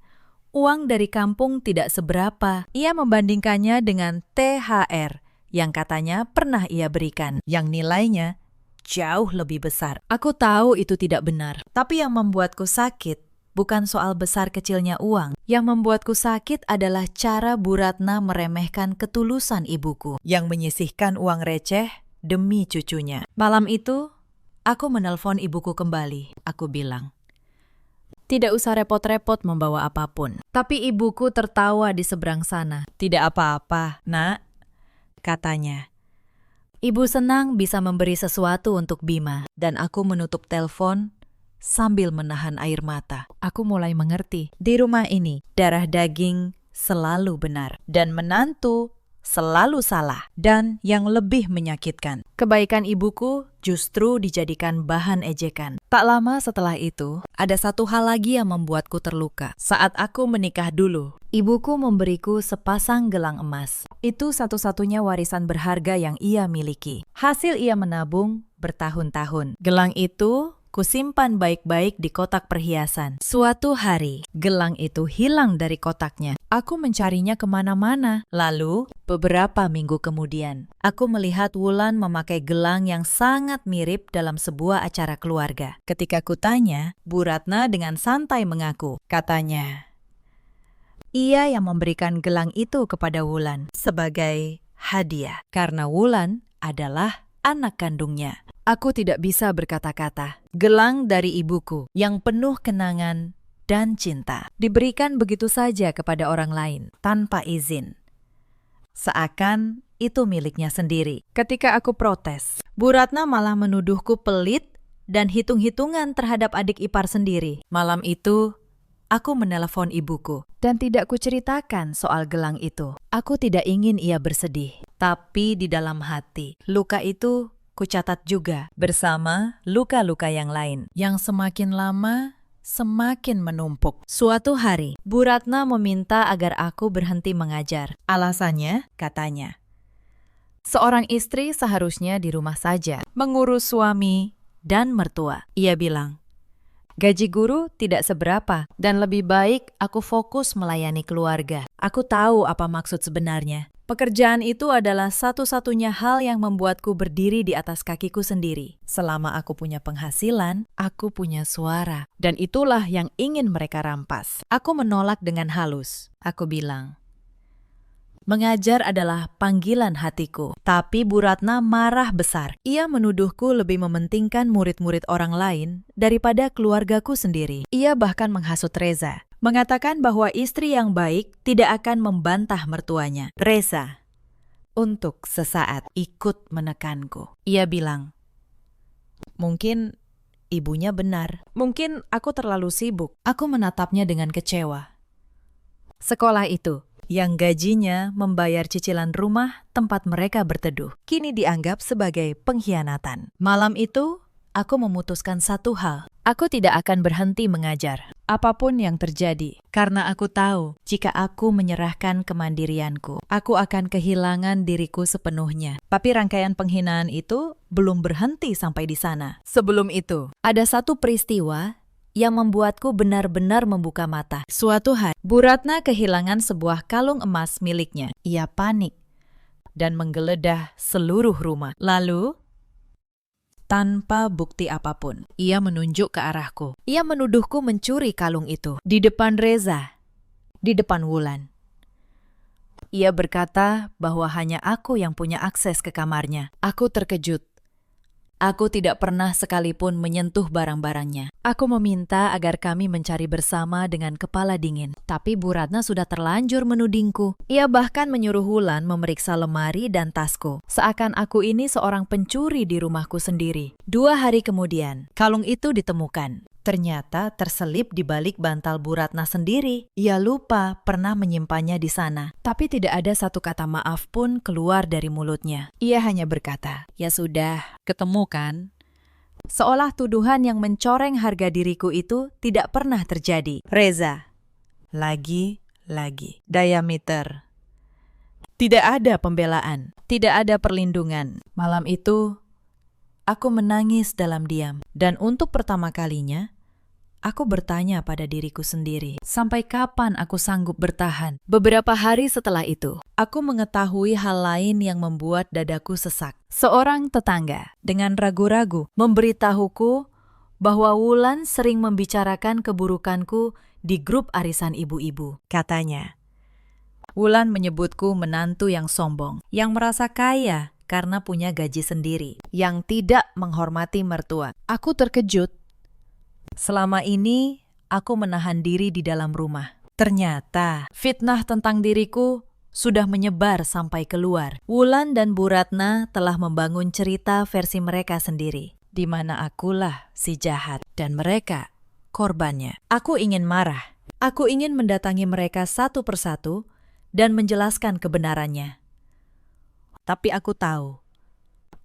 uang dari kampung tidak seberapa. Ia membandingkannya dengan THR yang katanya pernah ia berikan, yang nilainya jauh lebih besar. Aku tahu itu tidak benar, tapi yang membuatku sakit bukan soal besar kecilnya uang. Yang membuatku sakit adalah cara Bu Ratna meremehkan ketulusan ibuku yang menyisihkan uang receh demi cucunya. Malam itu, aku menelpon ibuku kembali. Aku bilang, tidak usah repot-repot membawa apapun. Tapi ibuku tertawa di seberang sana. Tidak apa-apa, Nak. katanya. Ibu senang bisa memberi sesuatu untuk Bima. Dan aku menutup telepon sambil menahan air mata. Aku mulai mengerti. Di rumah ini, darah daging selalu benar. Dan menantu selalu salah. Dan yang lebih menyakitkan, kebaikan ibuku justru dijadikan bahan ejekan. Tak lama setelah itu, ada satu hal lagi yang membuatku terluka. Saat aku menikah dulu, ibuku memberiku sepasang gelang emas. Itu satu-satunya warisan berharga yang ia miliki. Hasil ia menabung bertahun-tahun. Gelang itu kusimpan baik-baik di kotak perhiasan. Suatu hari, gelang itu hilang dari kotaknya. Aku mencarinya kemana-mana. Lalu, beberapa minggu kemudian, aku melihat Wulan memakai gelang yang sangat mirip dalam sebuah acara keluarga. Ketika kutanya, Bu Ratna dengan santai mengaku. Katanya, ia yang memberikan gelang itu kepada Wulan sebagai hadiah. Karena Wulan adalah anak kandungnya. Aku tidak bisa berkata-kata. Gelang dari ibuku yang penuh kenangan dan cinta diberikan begitu saja kepada orang lain tanpa izin. Seakan itu miliknya sendiri. Ketika aku protes, Bu Ratna malah menuduhku pelit dan hitung-hitungan terhadap adik ipar sendiri. Malam itu, aku menelepon ibuku dan tidak kuceritakan soal gelang itu. Aku tidak ingin ia bersedih, tapi di dalam hati, luka itu kucatat juga bersama luka-luka yang lain yang semakin lama semakin menumpuk. Suatu hari, Bu Ratna meminta agar aku berhenti mengajar. Alasannya, katanya, seorang istri seharusnya di rumah saja, mengurus suami dan mertua. Ia bilang, gaji guru tidak seberapa dan lebih baik aku fokus melayani keluarga. Aku tahu apa maksud sebenarnya. Pekerjaan itu adalah satu-satunya hal yang membuatku berdiri di atas kakiku sendiri. Selama aku punya penghasilan, aku punya suara. Dan itulah yang ingin mereka rampas. Aku menolak dengan halus. Aku bilang, mengajar adalah panggilan hatiku. Tapi Bu Ratna marah besar. Ia menuduhku lebih mementingkan murid-murid orang lain daripada keluargaku sendiri. Ia bahkan menghasut Reza, mengatakan bahwa istri yang baik tidak akan membantah mertuanya. Reza, untuk sesaat, ikut menekanku. Ia bilang, mungkin ibunya benar. Mungkin aku terlalu sibuk. Aku menatapnya dengan kecewa. Sekolah itu, yang gajinya membayar cicilan rumah tempat mereka berteduh, kini dianggap sebagai pengkhianatan. Malam itu, aku memutuskan satu hal. Aku tidak akan berhenti mengajar, apapun yang terjadi. Karena aku tahu, jika aku menyerahkan kemandirianku, aku akan kehilangan diriku sepenuhnya. Tapi rangkaian penghinaan itu belum berhenti sampai di sana. Sebelum itu, ada satu peristiwa yang membuatku benar-benar membuka mata. Suatu hari, Bu Ratna kehilangan sebuah kalung emas miliknya. Ia panik dan menggeledah seluruh rumah. Lalu, tanpa bukti apapun, ia menunjuk ke arahku. Ia menuduhku mencuri kalung itu di depan Reza, di depan Wulan. Ia berkata bahwa hanya aku yang punya akses ke kamarnya. Aku terkejut. Aku tidak pernah sekalipun menyentuh barang-barangnya. Aku meminta agar kami mencari bersama dengan kepala dingin. Tapi Bu Ratna sudah terlanjur menudingku. Ia bahkan menyuruh Wulan memeriksa lemari dan tasku. Seakan aku ini seorang pencuri di rumahku sendiri. 2 hari kemudian, kalung itu ditemukan. Ternyata terselip di balik bantal Bu Ratna sendiri. Ia lupa pernah menyimpannya di sana. Tapi tidak ada satu kata maaf pun keluar dari mulutnya. Ia hanya berkata, "Ya sudah, ketemu kan?" Seolah tuduhan yang mencoreng harga diriku itu tidak pernah terjadi. Reza, lagi. Diameter. Tidak ada pembelaan, tidak ada perlindungan. Malam itu, aku menangis dalam diam. Dan untuk pertama kalinya, aku bertanya pada diriku sendiri, sampai kapan aku sanggup bertahan? Beberapa hari setelah itu, aku mengetahui hal lain yang membuat dadaku sesak. Seorang tetangga dengan ragu-ragu memberitahuku bahwa Wulan sering membicarakan keburukanku di grup arisan ibu-ibu. Katanya, Wulan menyebutku menantu yang sombong, yang merasa kaya karena punya gaji sendiri, yang tidak menghormati mertua. Aku terkejut. Selama ini, aku menahan diri di dalam rumah. Ternyata, fitnah tentang diriku sudah menyebar sampai keluar. Wulan dan Bu Ratna telah membangun cerita versi mereka sendiri, di mana akulah si jahat dan mereka korbannya. Aku ingin marah. Aku ingin mendatangi mereka satu persatu dan menjelaskan kebenarannya. Tapi aku tahu,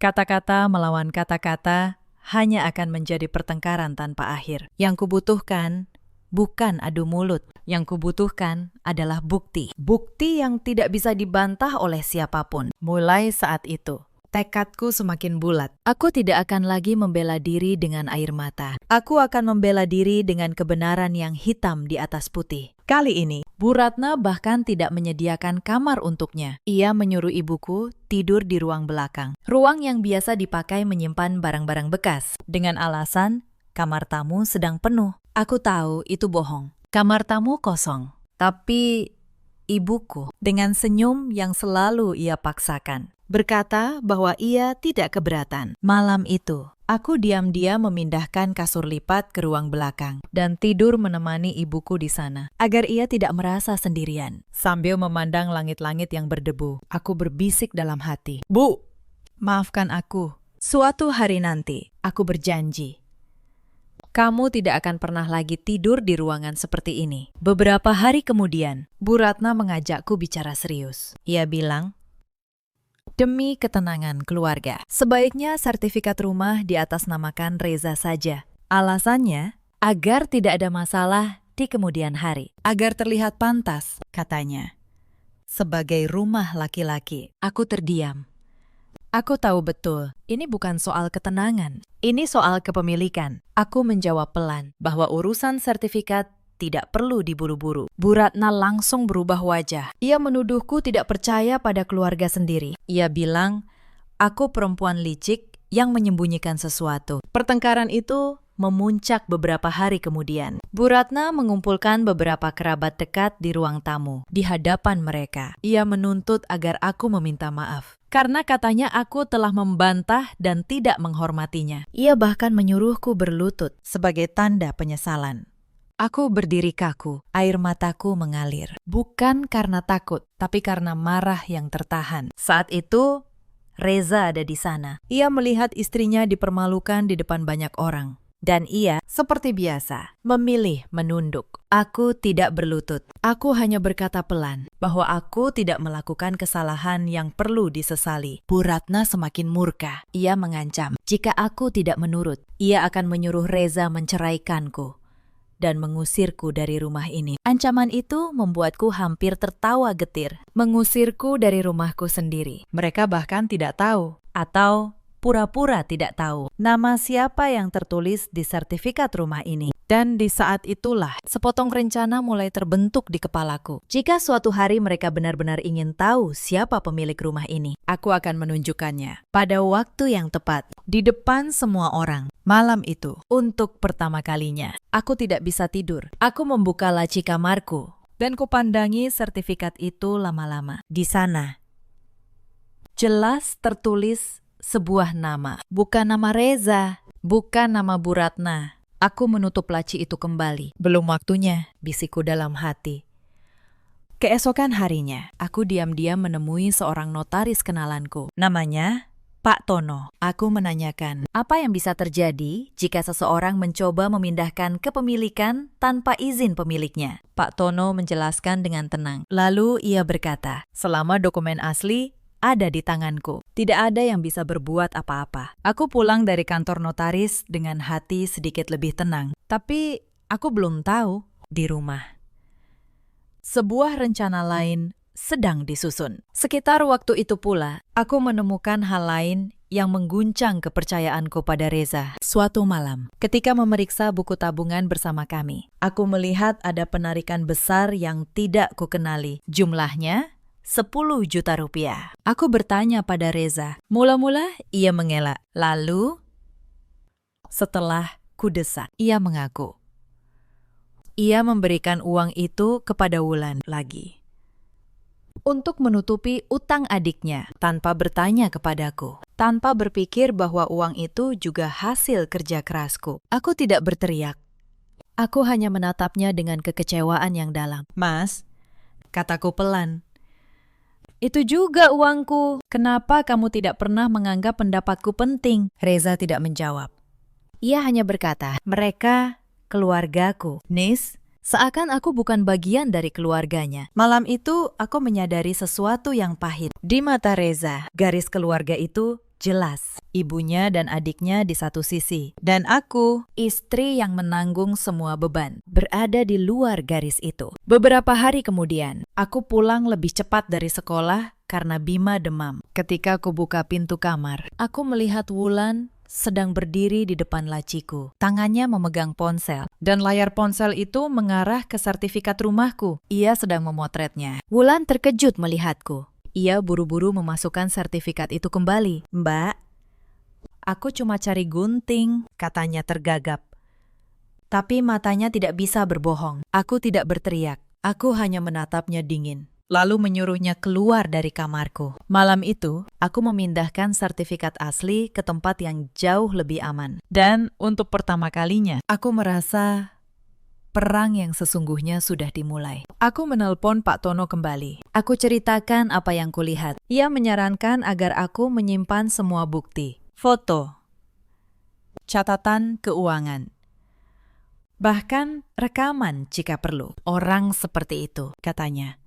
kata-kata melawan kata-kata hanya akan menjadi pertengkaran tanpa akhir. Yang kubutuhkan bukan adu mulut. Yang kubutuhkan adalah bukti. Bukti yang tidak bisa dibantah oleh siapapun. Mulai saat itu, tekadku semakin bulat. Aku tidak akan lagi membela diri dengan air mata. Aku akan membela diri dengan kebenaran yang hitam di atas putih. Kali ini, Bu Ratna bahkan tidak menyediakan kamar untuknya. Ia menyuruh ibuku tidur di ruang belakang. Ruang yang biasa dipakai menyimpan barang-barang bekas. Dengan alasan, kamar tamu sedang penuh. Aku tahu itu bohong. Kamar tamu kosong. Tapi ibuku, dengan senyum yang selalu ia paksakan, berkata bahwa ia tidak keberatan. Malam itu, aku diam-diam memindahkan kasur lipat ke ruang belakang dan tidur menemani ibuku di sana, agar ia tidak merasa sendirian. Sambil memandang langit-langit yang berdebu, aku berbisik dalam hati, "Bu, maafkan aku. Suatu hari nanti, aku berjanji, kamu tidak akan pernah lagi tidur di ruangan seperti ini." Beberapa hari kemudian, Bu Ratna mengajakku bicara serius. Ia bilang, demi ketenangan keluarga, sebaiknya sertifikat rumah diatasnamakan Reza saja. Alasannya, agar tidak ada masalah di kemudian hari. Agar terlihat pantas, katanya, sebagai rumah laki-laki. Aku terdiam. Aku tahu betul, ini bukan soal ketenangan. Ini soal kepemilikan. Aku menjawab pelan bahwa urusan sertifikat tidak perlu diburu-buru. Bu Ratna langsung berubah wajah. Ia menuduhku tidak percaya pada keluarga sendiri. Ia bilang, aku perempuan licik yang menyembunyikan sesuatu. Pertengkaran itu memuncak beberapa hari kemudian. Bu Ratna mengumpulkan beberapa kerabat dekat di ruang tamu. Di hadapan mereka, ia menuntut agar aku meminta maaf. Karena katanya aku telah membantah dan tidak menghormatinya. Ia bahkan menyuruhku berlutut sebagai tanda penyesalan. Aku berdiri kaku, air mataku mengalir. Bukan karena takut, tapi karena marah yang tertahan. Saat itu, Reza ada di sana. Ia melihat istrinya dipermalukan di depan banyak orang. Dan ia, seperti biasa, memilih menunduk. Aku tidak berlutut. Aku hanya berkata pelan bahwa aku tidak melakukan kesalahan yang perlu disesali. Bu Ratna semakin murka. Ia mengancam, jika aku tidak menurut, ia akan menyuruh Reza menceraikanku dan mengusirku dari rumah ini. Ancaman itu membuatku hampir tertawa getir. Mengusirku dari rumahku sendiri. Mereka bahkan tidak tahu, atau pura-pura tidak tahu, nama siapa yang tertulis di sertifikat rumah ini. Dan di saat itulah, sepotong rencana mulai terbentuk di kepalaku. Jika suatu hari mereka benar-benar ingin tahu siapa pemilik rumah ini, aku akan menunjukkannya pada waktu yang tepat, di depan semua orang. Malam itu, untuk pertama kalinya, aku tidak bisa tidur. Aku membuka laci kamarku, dan kupandangi sertifikat itu lama-lama. Di sana, jelas tertulis sebuah nama. Bukan nama Reza, bukan nama Bu Ratna. Aku menutup laci itu kembali. Belum waktunya, bisikku dalam hati. Keesokan harinya, aku diam-diam menemui seorang notaris kenalanku. Namanya Pak Tono. Aku menanyakan, apa yang bisa terjadi jika seseorang mencoba memindahkan kepemilikan tanpa izin pemiliknya? Pak Tono menjelaskan dengan tenang. Lalu ia berkata, selama dokumen asli ada di tanganku, tidak ada yang bisa berbuat apa-apa. Aku pulang dari kantor notaris dengan hati sedikit lebih tenang. Tapi aku belum tahu, di rumah sebuah rencana lain sedang disusun. Sekitar waktu itu pula, aku menemukan hal lain yang mengguncang kepercayaanku pada Reza. Suatu malam, ketika memeriksa buku tabungan bersama kami, aku melihat ada penarikan besar yang tidak kukenali. Jumlahnya 10 juta rupiah. Aku bertanya pada Reza. Mula-mula ia mengelak. Lalu, setelah kudesak, ia mengaku. Ia memberikan uang itu kepada Wulan lagi untuk menutupi utang adiknya tanpa bertanya kepadaku, tanpa berpikir bahwa uang itu juga hasil kerja kerasku. Aku tidak berteriak. Aku hanya menatapnya dengan kekecewaan yang dalam. Mas, kataku pelan, Itu juga uangku. Kenapa kamu tidak pernah menganggap pendapatku penting? Reza tidak menjawab. Ia hanya berkata, mereka keluargaku. Nis, seakan aku bukan bagian dari keluarganya. Malam itu, aku menyadari sesuatu yang pahit. Di mata Reza, garis keluarga itu jelas. Ibunya dan adiknya di satu sisi. Dan aku, istri yang menanggung semua beban, berada di luar garis itu. Beberapa hari kemudian, aku pulang lebih cepat dari sekolah karena Bima demam. Ketika aku buka pintu kamar, aku melihat Wulan sedang berdiri di depan laciku. Tangannya memegang ponsel, dan layar ponsel itu mengarah ke sertifikat rumahku. Ia sedang memotretnya. Wulan terkejut melihatku. Ia buru-buru memasukkan sertifikat itu kembali. Mbak, aku cuma cari gunting, katanya tergagap. Tapi matanya tidak bisa berbohong. Aku tidak berteriak. Aku hanya menatapnya dingin. Lalu menyuruhnya keluar dari kamarku. Malam itu, aku memindahkan sertifikat asli ke tempat yang jauh lebih aman. Dan untuk pertama kalinya, aku merasa perang yang sesungguhnya sudah dimulai. Aku menelpon Pak Tono kembali. Aku ceritakan apa yang kulihat. Ia menyarankan agar aku menyimpan semua bukti. Foto, catatan keuangan, bahkan rekaman jika perlu. Orang seperti itu, katanya,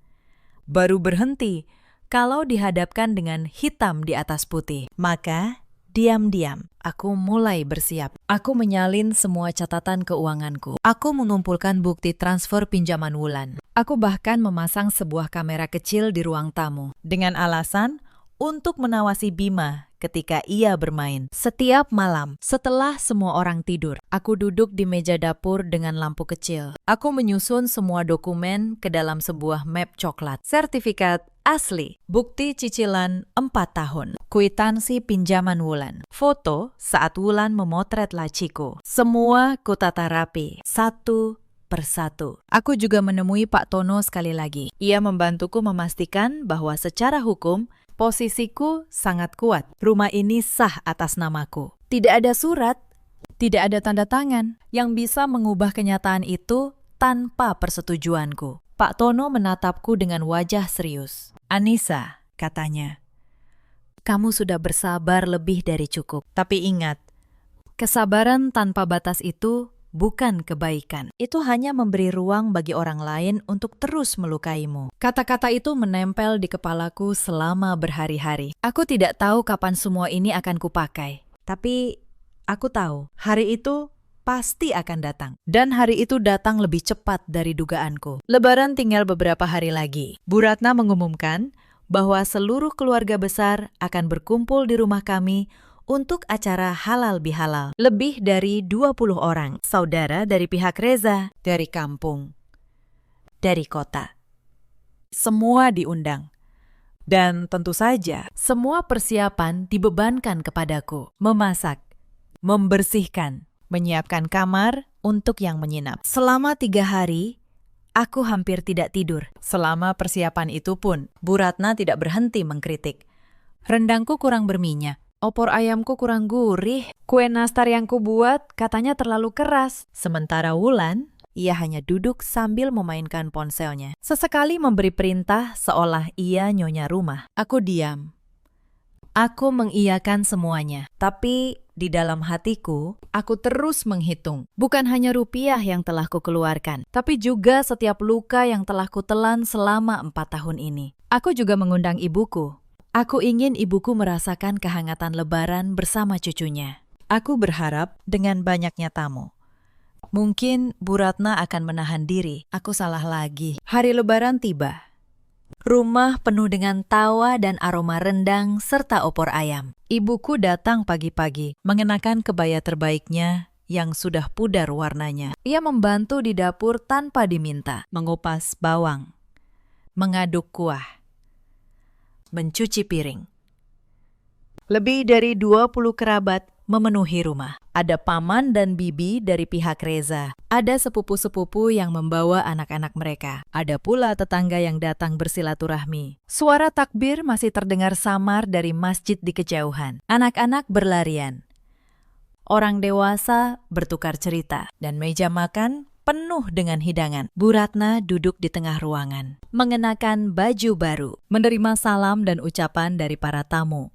baru berhenti kalau dihadapkan dengan hitam di atas putih. Maka, diam-diam, aku mulai bersiap. Aku menyalin semua catatan keuanganku. Aku mengumpulkan bukti transfer pinjaman Wulan. Aku bahkan memasang sebuah kamera kecil di ruang tamu. Dengan alasan untuk menawasi Bima ketika ia bermain. Setiap malam, setelah semua orang tidur, aku duduk di meja dapur dengan lampu kecil. Aku menyusun semua dokumen ke dalam sebuah map coklat. Sertifikat asli, bukti cicilan 4 tahun, kwitansi pinjaman Wulan, foto saat Wulan memotret laciku. Semua kutata rapi, satu persatu. Aku juga menemui Pak Tono sekali lagi. Ia membantuku memastikan bahwa secara hukum, posisiku sangat kuat. Rumah ini sah atas namaku. Tidak ada surat, tidak ada tanda tangan yang bisa mengubah kenyataan itu tanpa persetujuanku. Pak Tono menatapku dengan wajah serius. Anissa, katanya, kamu sudah bersabar lebih dari cukup. Tapi ingat, kesabaran tanpa batas itu bukan kebaikan. Itu hanya memberi ruang bagi orang lain untuk terus melukaimu. Kata-kata itu menempel di kepalaku selama berhari-hari. Aku tidak tahu kapan semua ini akan kupakai. Tapi aku tahu, hari itu pasti akan datang. Dan hari itu datang lebih cepat dari dugaanku. Lebaran tinggal beberapa hari lagi. Bu Ratna mengumumkan bahwa seluruh keluarga besar akan berkumpul di rumah kami untuk acara halal bihalal. Lebih dari 20 orang. Saudara dari pihak Reza, dari kampung, dari kota. Semua diundang. Dan tentu saja, semua persiapan dibebankan kepadaku. Memasak, membersihkan, menyiapkan kamar untuk yang menginap. Selama 3 hari, aku hampir tidak tidur. Selama persiapan itu pun, Bu Ratna tidak berhenti mengkritik. Rendangku kurang berminyak. Opor ayamku kurang gurih. Kue nastar yang kubuat katanya terlalu keras. Sementara Wulan, ia hanya duduk sambil memainkan ponselnya. Sesekali memberi perintah seolah ia nyonya rumah. Aku diam. Aku mengiyakan semuanya. Tapi di dalam hatiku, aku terus menghitung. Bukan hanya rupiah yang telah kukeluarkan, tapi juga setiap luka yang telah kutelan selama 4 tahun ini. Aku juga mengundang ibuku. Aku ingin ibuku merasakan kehangatan Lebaran bersama cucunya. Aku berharap dengan banyaknya tamu. Mungkin Bu Ratna akan menahan diri. Aku salah lagi. Hari Lebaran tiba. Rumah penuh dengan tawa dan aroma rendang serta opor ayam. Ibuku datang pagi-pagi, mengenakan kebaya terbaiknya yang sudah pudar warnanya. Ia membantu di dapur tanpa diminta, mengupas bawang, mengaduk kuah, mencuci piring. Lebih dari 20 kerabat memenuhi rumah. Ada paman dan bibi dari pihak Reza. Ada sepupu-sepupu yang membawa anak-anak mereka. Ada pula tetangga yang datang bersilaturahmi. Suara takbir masih terdengar samar dari masjid di kejauhan. Anak-anak berlarian. Orang dewasa bertukar cerita. Dan meja makan penuh dengan hidangan. Bu Ratna duduk di tengah ruangan, mengenakan baju baru, menerima salam dan ucapan dari para tamu.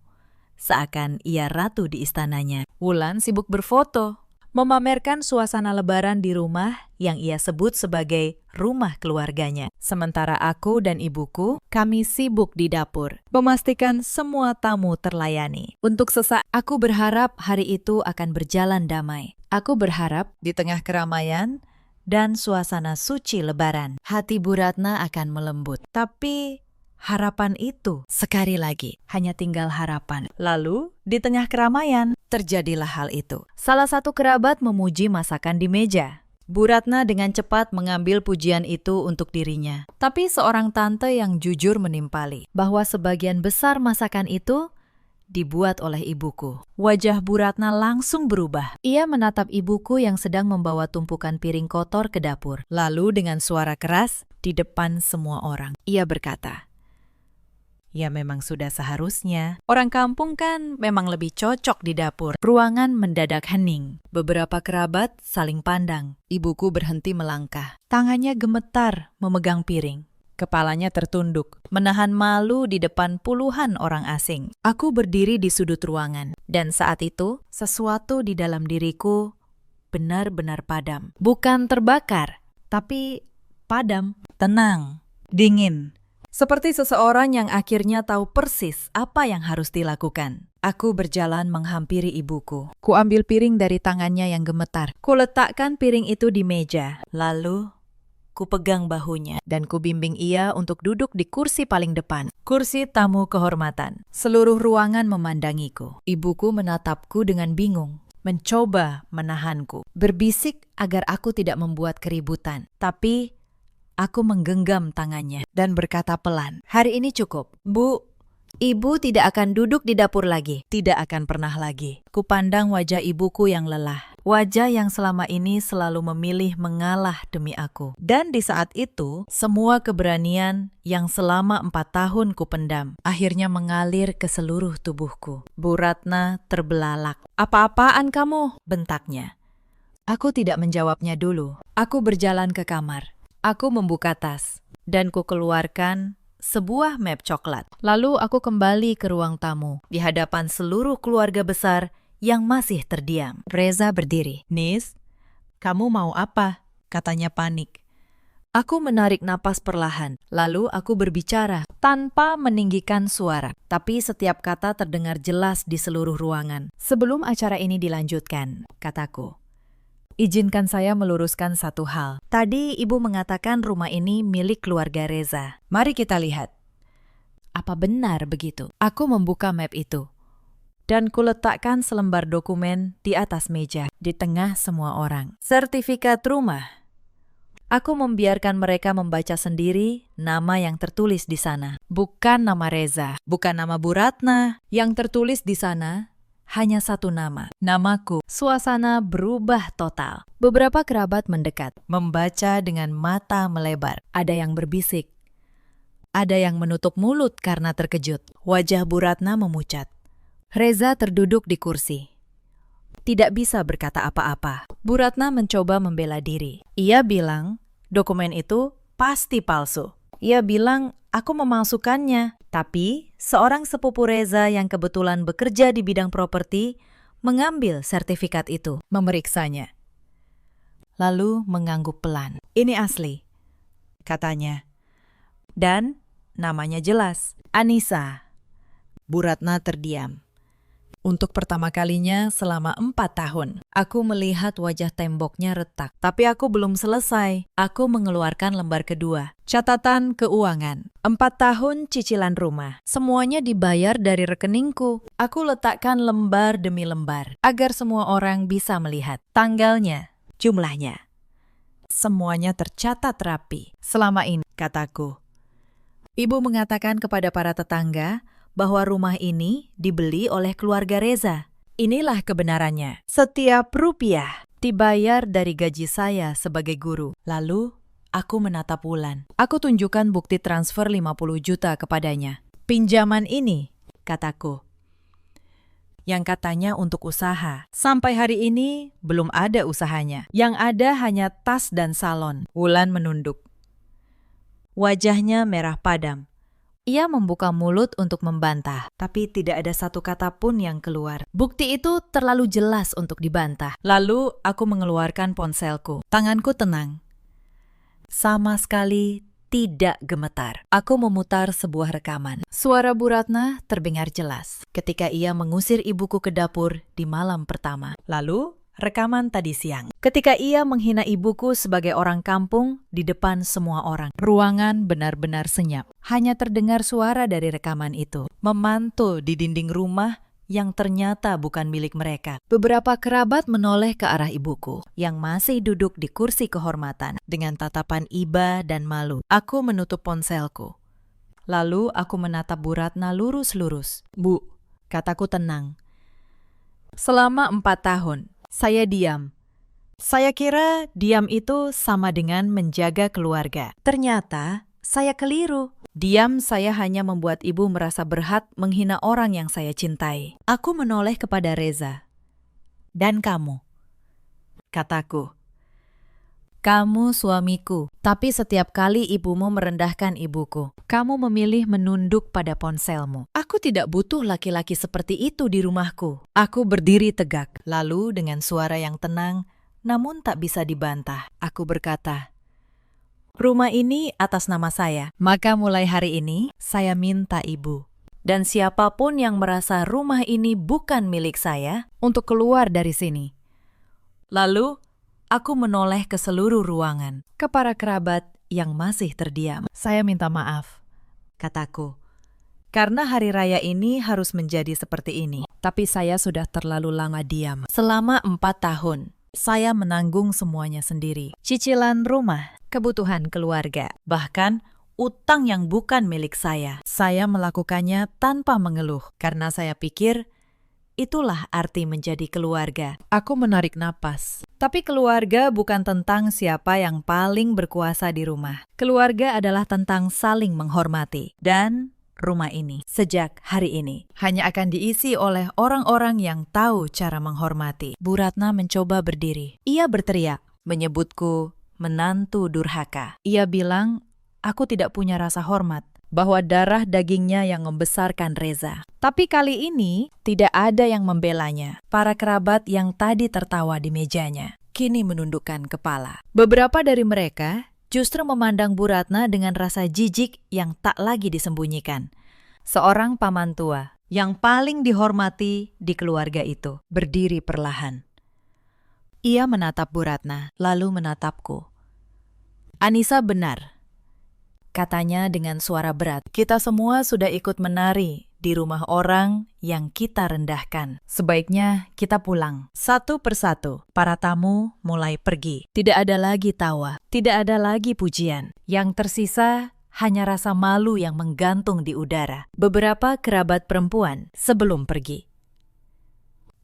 Seakan ia ratu di istananya. Wulan sibuk berfoto, memamerkan suasana lebaran di rumah yang ia sebut sebagai rumah keluarganya. Sementara aku dan ibuku, kami sibuk di dapur, memastikan semua tamu terlayani. Untuk sesaat, aku berharap hari itu akan berjalan damai. Aku berharap di tengah keramaian dan suasana suci lebaran, hati Bu Ratna akan melembut. Tapi harapan itu, sekali lagi, hanya tinggal harapan. Lalu, di tengah keramaian, terjadilah hal itu. Salah satu kerabat memuji masakan di meja. Bu Ratna dengan cepat mengambil pujian itu untuk dirinya. Tapi seorang tante yang jujur menimpali bahwa sebagian besar masakan itu dibuat oleh ibuku. Wajah Bu Ratna langsung berubah. Ia menatap ibuku yang sedang membawa tumpukan piring kotor ke dapur. Lalu dengan suara keras, di depan semua orang, ia berkata, "Ya memang sudah seharusnya. Orang kampung kan memang lebih cocok di dapur." Ruangan mendadak hening. Beberapa kerabat saling pandang. Ibuku berhenti melangkah. Tangannya gemetar memegang piring. Kepalanya tertunduk, menahan malu di depan puluhan orang asing. Aku berdiri di sudut ruangan. Dan saat itu, sesuatu di dalam diriku benar-benar padam. Bukan terbakar, tapi padam. Tenang, dingin. Seperti seseorang yang akhirnya tahu persis apa yang harus dilakukan. Aku berjalan menghampiri ibuku. Ku ambil piring dari tangannya yang gemetar. Ku letakkan piring itu di meja. Lalu, ku pegang bahunya dan ku bimbing ia untuk duduk di kursi paling depan. Kursi tamu kehormatan. Seluruh ruangan memandangiku. Ibuku menatapku dengan bingung. Mencoba menahanku. Berbisik agar aku tidak membuat keributan. Tapi aku menggenggam tangannya dan berkata pelan, "Hari ini cukup. Bu, ibu tidak akan duduk di dapur lagi. Tidak akan pernah lagi." Kupandang wajah ibuku yang lelah. Wajah yang selama ini selalu memilih mengalah demi aku. Dan di saat itu, semua keberanian yang selama 4 tahun kupendam akhirnya mengalir ke seluruh tubuhku. Bu Ratna terbelalak. "Apa-apaan kamu?" bentaknya. Aku tidak menjawabnya dulu. Aku berjalan ke kamar. Aku membuka tas, dan ku keluarkan sebuah map coklat. Lalu aku kembali ke ruang tamu, di hadapan seluruh keluarga besar yang masih terdiam. Reza berdiri. "Nis, kamu mau apa?" katanya panik. Aku menarik napas perlahan, lalu aku berbicara tanpa meninggikan suara. Tapi setiap kata terdengar jelas di seluruh ruangan. "Sebelum acara ini dilanjutkan," kataku, "izinkan saya meluruskan satu hal. Tadi ibu mengatakan rumah ini milik keluarga Reza. Mari kita lihat. Apa benar begitu?" Aku membuka map itu. Dan kuletakkan selembar dokumen di atas meja, di tengah semua orang. Sertifikat rumah. Aku membiarkan mereka membaca sendiri nama yang tertulis di sana. Bukan nama Reza, bukan nama Bu Ratna. Yang tertulis di sana hanya satu nama, namaku. Suasana berubah total. Beberapa kerabat mendekat, membaca dengan mata melebar. Ada yang berbisik. Ada yang menutup mulut karena terkejut. Wajah Bu Ratna memucat. Reza terduduk di kursi. Tidak bisa berkata apa-apa. Bu Ratna mencoba membela diri. Ia bilang, dokumen itu pasti palsu. Ia bilang, aku memalsukannya. Tapi, seorang sepupu Reza yang kebetulan bekerja di bidang properti mengambil sertifikat itu, memeriksanya. Lalu mengangguk pelan. "Ini asli," katanya. Dan namanya jelas, Anissa. Bu Ratna terdiam. Untuk pertama kalinya selama 4 tahun, aku melihat wajah temboknya retak. Tapi aku belum selesai. Aku mengeluarkan lembar kedua. Catatan keuangan. 4 tahun cicilan rumah. Semuanya dibayar dari rekeningku. Aku letakkan lembar demi lembar, agar semua orang bisa melihat. Tanggalnya, jumlahnya. Semuanya tercatat rapi. Selama ini, kataku. Ibu mengatakan kepada para tetangga bahwa rumah ini dibeli oleh keluarga Reza. Inilah kebenarannya. Setiap rupiah dibayar dari gaji saya sebagai guru. Lalu, aku menatap Wulan. Aku tunjukkan bukti transfer 50 juta kepadanya. "Pinjaman ini," kataku, yang katanya untuk usaha. Sampai hari ini belum ada usahanya. Yang ada hanya tas dan salon. Wulan menunduk. Wajahnya merah padam. Ia membuka mulut untuk membantah, tapi tidak ada satu kata pun yang keluar. Bukti itu terlalu jelas untuk dibantah. Lalu aku mengeluarkan ponselku. Tanganku tenang. Sama sekali tidak gemetar. Aku memutar sebuah rekaman. Suara Bu Ratna terdengar jelas ketika ia mengusir ibuku ke dapur di malam pertama. Lalu rekaman tadi siang. Ketika ia menghina ibuku sebagai orang kampung di depan semua orang. Ruangan benar-benar senyap. Hanya terdengar suara dari rekaman itu. Memantul di dinding rumah yang ternyata bukan milik mereka. Beberapa kerabat menoleh ke arah ibuku yang masih duduk di kursi kehormatan dengan tatapan iba dan malu. Aku menutup ponselku. Lalu aku menatap Bu Ratna lurus-lurus. Bu, kataku tenang. Selama 4 tahun, saya diam. Saya kira diam itu sama dengan menjaga keluarga. Ternyata saya keliru. Diam saya hanya membuat ibu merasa berhak menghina orang yang saya cintai. Aku menoleh kepada Reza. Dan kamu, kataku. Kamu suamiku, tapi setiap kali ibumu merendahkan ibuku, kamu memilih menunduk pada ponselmu. Aku tidak butuh laki-laki seperti itu di rumahku. Aku berdiri tegak, lalu dengan suara yang tenang, namun tak bisa dibantah, aku berkata, rumah ini atas nama saya, maka mulai hari ini saya minta ibu dan siapapun yang merasa rumah ini bukan milik saya untuk keluar dari sini. Lalu, aku menoleh ke seluruh ruangan, ke para kerabat yang masih terdiam. Saya minta maaf, kataku, karena hari raya ini harus menjadi seperti ini. Tapi saya sudah terlalu lama diam. Selama 4 tahun, saya menanggung semuanya sendiri. Cicilan rumah, kebutuhan keluarga, bahkan utang yang bukan milik saya. Saya melakukannya tanpa mengeluh, karena saya pikir itulah arti menjadi keluarga. Aku menarik napas. Tapi keluarga bukan tentang siapa yang paling berkuasa di rumah. Keluarga adalah tentang saling menghormati. Dan rumah ini, sejak hari ini, hanya akan diisi oleh orang-orang yang tahu cara menghormati. Bu Ratna mencoba berdiri. Ia berteriak, menyebutku menantu durhaka. Ia bilang, aku tidak punya rasa hormat, bahwa darah dagingnya yang membesarkan Reza. Tapi kali ini, tidak ada yang membelanya. Para kerabat yang tadi tertawa di mejanya, kini menundukkan kepala. Beberapa dari mereka justru memandang Bu Ratna dengan rasa jijik yang tak lagi disembunyikan. Seorang paman tua yang paling dihormati di keluarga itu berdiri perlahan. Ia menatap Bu Ratna, lalu menatapku. Anissa benar, katanya dengan suara berat. Kita semua sudah ikut menari di rumah orang yang kita rendahkan. Sebaiknya kita pulang. Satu persatu, para tamu mulai pergi. Tidak ada lagi tawa, tidak ada lagi pujian. Yang tersisa hanya rasa malu yang menggantung di udara. Beberapa kerabat perempuan sebelum pergi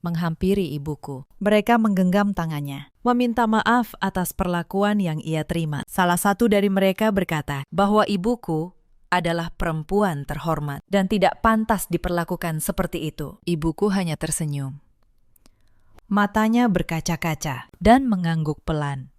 menghampiri ibuku. Mereka menggenggam tangannya, meminta maaf atas perlakuan yang ia terima. Salah satu dari mereka berkata bahwa ibuku adalah perempuan terhormat dan tidak pantas diperlakukan seperti itu. Ibuku hanya tersenyum. Matanya berkaca-kaca dan mengangguk pelan.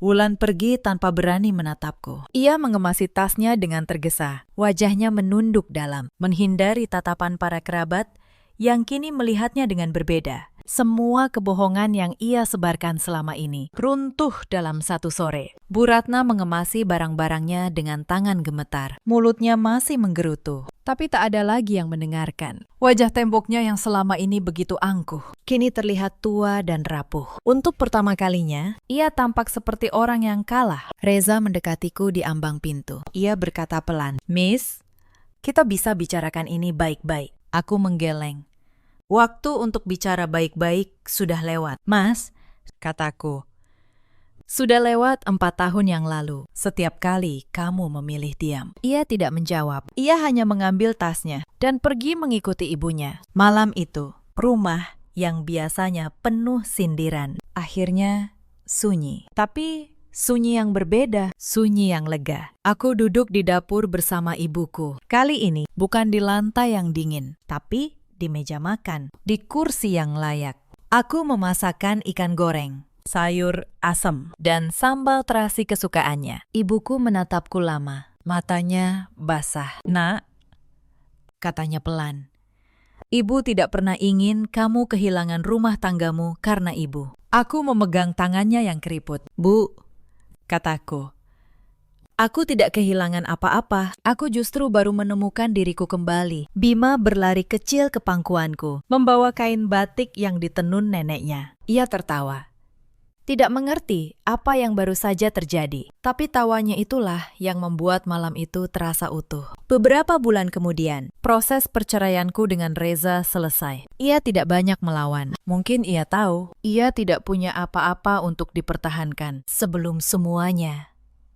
Wulan pergi tanpa berani menatapku. Ia mengemasi tasnya dengan tergesa. Wajahnya menunduk dalam, menghindari tatapan para kerabat yang kini melihatnya dengan berbeda. Semua kebohongan yang ia sebarkan selama ini runtuh dalam satu sore. Bu Ratna mengemasi barang-barangnya dengan tangan gemetar. Mulutnya masih menggerutu, tapi tak ada lagi yang mendengarkan. Wajah temboknya yang selama ini begitu angkuh, kini terlihat tua dan rapuh. Untuk pertama kalinya, ia tampak seperti orang yang kalah. Reza mendekatiku di ambang pintu. Ia berkata pelan, "Miss, kita bisa bicarakan ini baik-baik." Aku menggeleng. Waktu untuk bicara baik-baik sudah lewat. Mas, kataku, sudah lewat 4 tahun yang lalu. Setiap kali kamu memilih diam. Ia tidak menjawab. Ia hanya mengambil tasnya dan pergi mengikuti ibunya. Malam itu, rumah yang biasanya penuh sindiran, akhirnya sunyi. Tapi sunyi yang berbeda, sunyi yang lega. Aku duduk di dapur bersama ibuku. Kali ini bukan di lantai yang dingin, tapi di meja makan, di kursi yang layak. Aku memasakkan ikan goreng, sayur asem, dan sambal terasi kesukaannya. Ibuku menatapku lama, matanya basah. "Nak," katanya pelan, "ibu tidak pernah ingin kamu kehilangan rumah tanggamu karena ibu." Aku memegang tangannya yang keriput. "Bu," kataku, "aku tidak kehilangan apa-apa. Aku justru baru menemukan diriku kembali." Bima berlari kecil ke pangkuanku, membawa kain batik yang ditenun neneknya. Ia tertawa, tidak mengerti apa yang baru saja terjadi. Tapi tawanya itulah yang membuat malam itu terasa utuh. Beberapa bulan kemudian, proses perceraianku dengan Reza selesai. Ia tidak banyak melawan. Mungkin ia tahu, ia tidak punya apa-apa untuk dipertahankan sebelum semuanya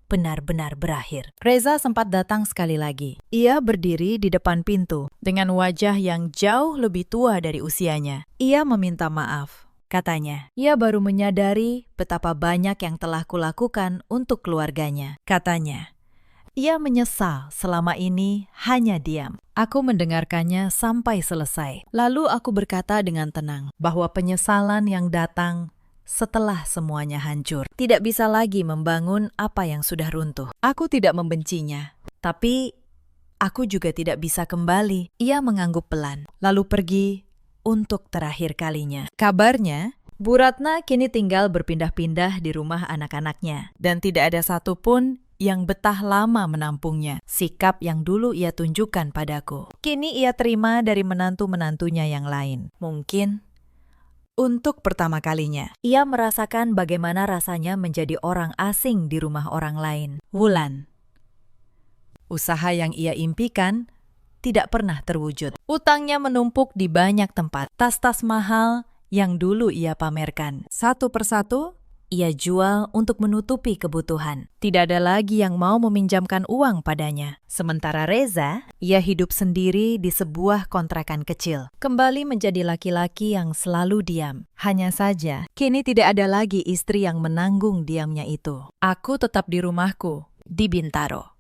benar-benar berakhir. Reza sempat datang sekali lagi. Ia berdiri di depan pintu dengan wajah yang jauh lebih tua dari usianya. Ia meminta maaf. Katanya, ia baru menyadari betapa banyak yang telah kulakukan untuk keluarganya. Katanya, ia menyesal selama ini hanya diam. Aku mendengarkannya sampai selesai. Lalu aku berkata dengan tenang bahwa penyesalan yang datang setelah semuanya hancur tidak bisa lagi membangun apa yang sudah runtuh. Aku tidak membencinya, tapi aku juga tidak bisa kembali. Ia mengangguk pelan, lalu pergi untuk terakhir kalinya. Kabarnya, Bu Ratna kini tinggal berpindah-pindah di rumah anak-anaknya, dan tidak ada satupun yang betah lama menampungnya. Sikap yang dulu ia tunjukkan padaku, kini ia terima dari menantu-menantunya yang lain. Mungkin untuk pertama kalinya, ia merasakan bagaimana rasanya menjadi orang asing di rumah orang lain. Wulan, usaha yang ia impikan tidak pernah terwujud. Utangnya menumpuk di banyak tempat. Tas-tas mahal yang dulu ia pamerkan, satu persatu ia jual untuk menutupi kebutuhan. Tidak ada lagi yang mau meminjamkan uang padanya. Sementara Reza, ia hidup sendiri di sebuah kontrakan kecil. Kembali menjadi laki-laki yang selalu diam. Hanya saja, kini tidak ada lagi istri yang menanggung diamnya itu. Aku tetap di rumahku, di Bintaro.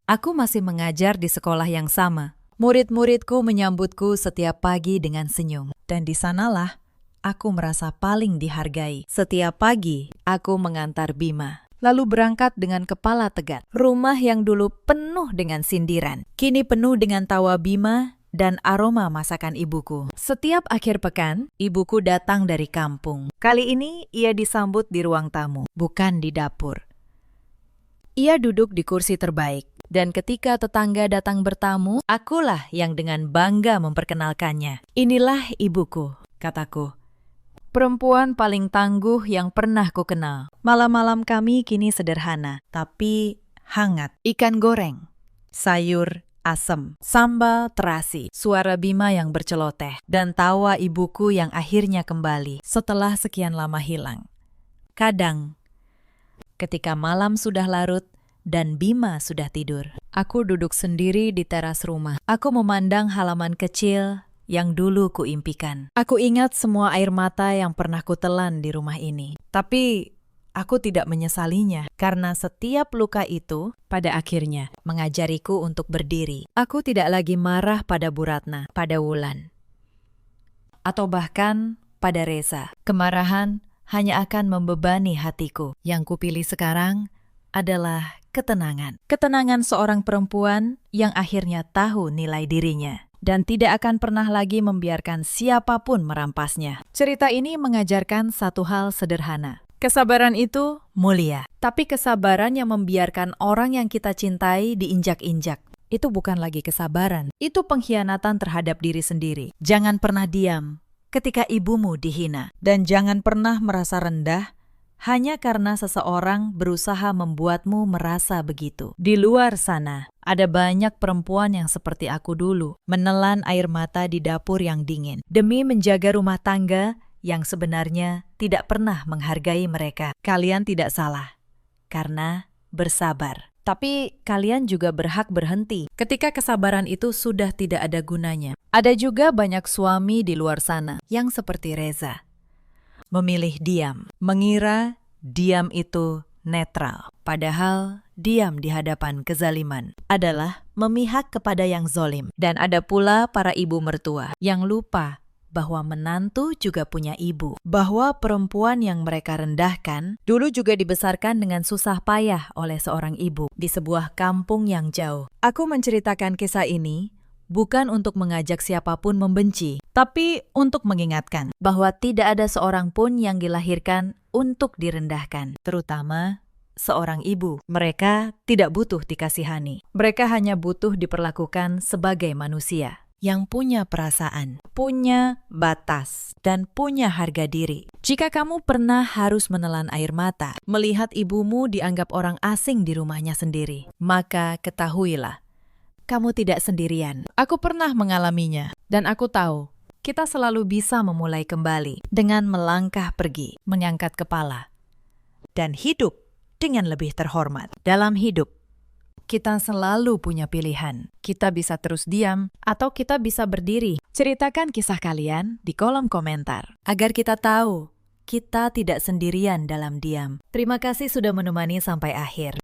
Aku masih mengajar di sekolah yang sama. Murid-muridku menyambutku setiap pagi dengan senyum. Dan di sanalah aku merasa paling dihargai. Setiap pagi, aku mengantar Bima, lalu berangkat dengan kepala tegak. Rumah yang dulu penuh dengan sindiran, kini penuh dengan tawa Bima dan aroma masakan ibuku. Setiap akhir pekan, ibuku datang dari kampung. Kali ini, ia disambut di ruang tamu, bukan di dapur. Ia duduk di kursi terbaik. Dan ketika tetangga datang bertamu, akulah yang dengan bangga memperkenalkannya. "Inilah ibuku," kataku. "Perempuan paling tangguh yang pernah kukenal." Malam-malam kami kini sederhana, tapi hangat. Ikan goreng, sayur asem, sambal terasi, suara Bima yang berceloteh, dan tawa ibuku yang akhirnya kembali setelah sekian lama hilang. Kadang, ketika malam sudah larut, dan Bima sudah tidur, aku duduk sendiri di teras rumah. Aku memandang halaman kecil yang dulu kuimpikan. Aku ingat semua air mata yang pernah kutelan di rumah ini. Tapi aku tidak menyesalinya, karena setiap luka itu pada akhirnya mengajariku untuk berdiri. Aku tidak lagi marah pada Bu Ratna, pada Wulan, atau bahkan pada Reza. Kemarahan hanya akan membebani hatiku. Yang kupilih sekarang adalah ketenangan. Ketenangan seorang perempuan yang akhirnya tahu nilai dirinya dan tidak akan pernah lagi membiarkan siapapun merampasnya. Cerita ini mengajarkan satu hal sederhana. Kesabaran itu mulia, tapi kesabaran yang membiarkan orang yang kita cintai diinjak-injak, itu bukan lagi kesabaran. Itu pengkhianatan terhadap diri sendiri. Jangan pernah diam ketika ibumu dihina, dan jangan pernah merasa rendah hanya karena seseorang berusaha membuatmu merasa begitu. Di luar sana, ada banyak perempuan yang seperti aku dulu, menelan air mata di dapur yang dingin, demi menjaga rumah tangga yang sebenarnya tidak pernah menghargai mereka. Kalian tidak salah, karena bersabar. Tapi kalian juga berhak berhenti ketika kesabaran itu sudah tidak ada gunanya. Ada juga banyak suami di luar sana yang seperti Reza, memilih diam, mengira diam itu netral. Padahal diam di hadapan kezaliman adalah memihak kepada yang zolim. Dan ada pula para ibu mertua yang lupa bahwa menantu juga punya ibu. Bahwa perempuan yang mereka rendahkan dulu juga dibesarkan dengan susah payah oleh seorang ibu di sebuah kampung yang jauh. Aku menceritakan kisah ini bukan untuk mengajak siapapun membenci, tapi untuk mengingatkan bahwa tidak ada seorang pun yang dilahirkan untuk direndahkan, terutama seorang ibu. Mereka tidak butuh dikasihani. Mereka hanya butuh diperlakukan sebagai manusia yang punya perasaan, punya batas, dan punya harga diri. Jika kamu pernah harus menelan air mata melihat ibumu dianggap orang asing di rumahnya sendiri, maka ketahuilah, kamu tidak sendirian. Aku pernah mengalaminya, dan aku tahu kita selalu bisa memulai kembali dengan melangkah pergi, mengangkat kepala, dan hidup dengan lebih terhormat. Dalam hidup, kita selalu punya pilihan. Kita bisa terus diam atau kita bisa berdiri. Ceritakan kisah kalian di kolom komentar agar kita tahu kita tidak sendirian dalam diam. Terima kasih sudah menemani sampai akhir.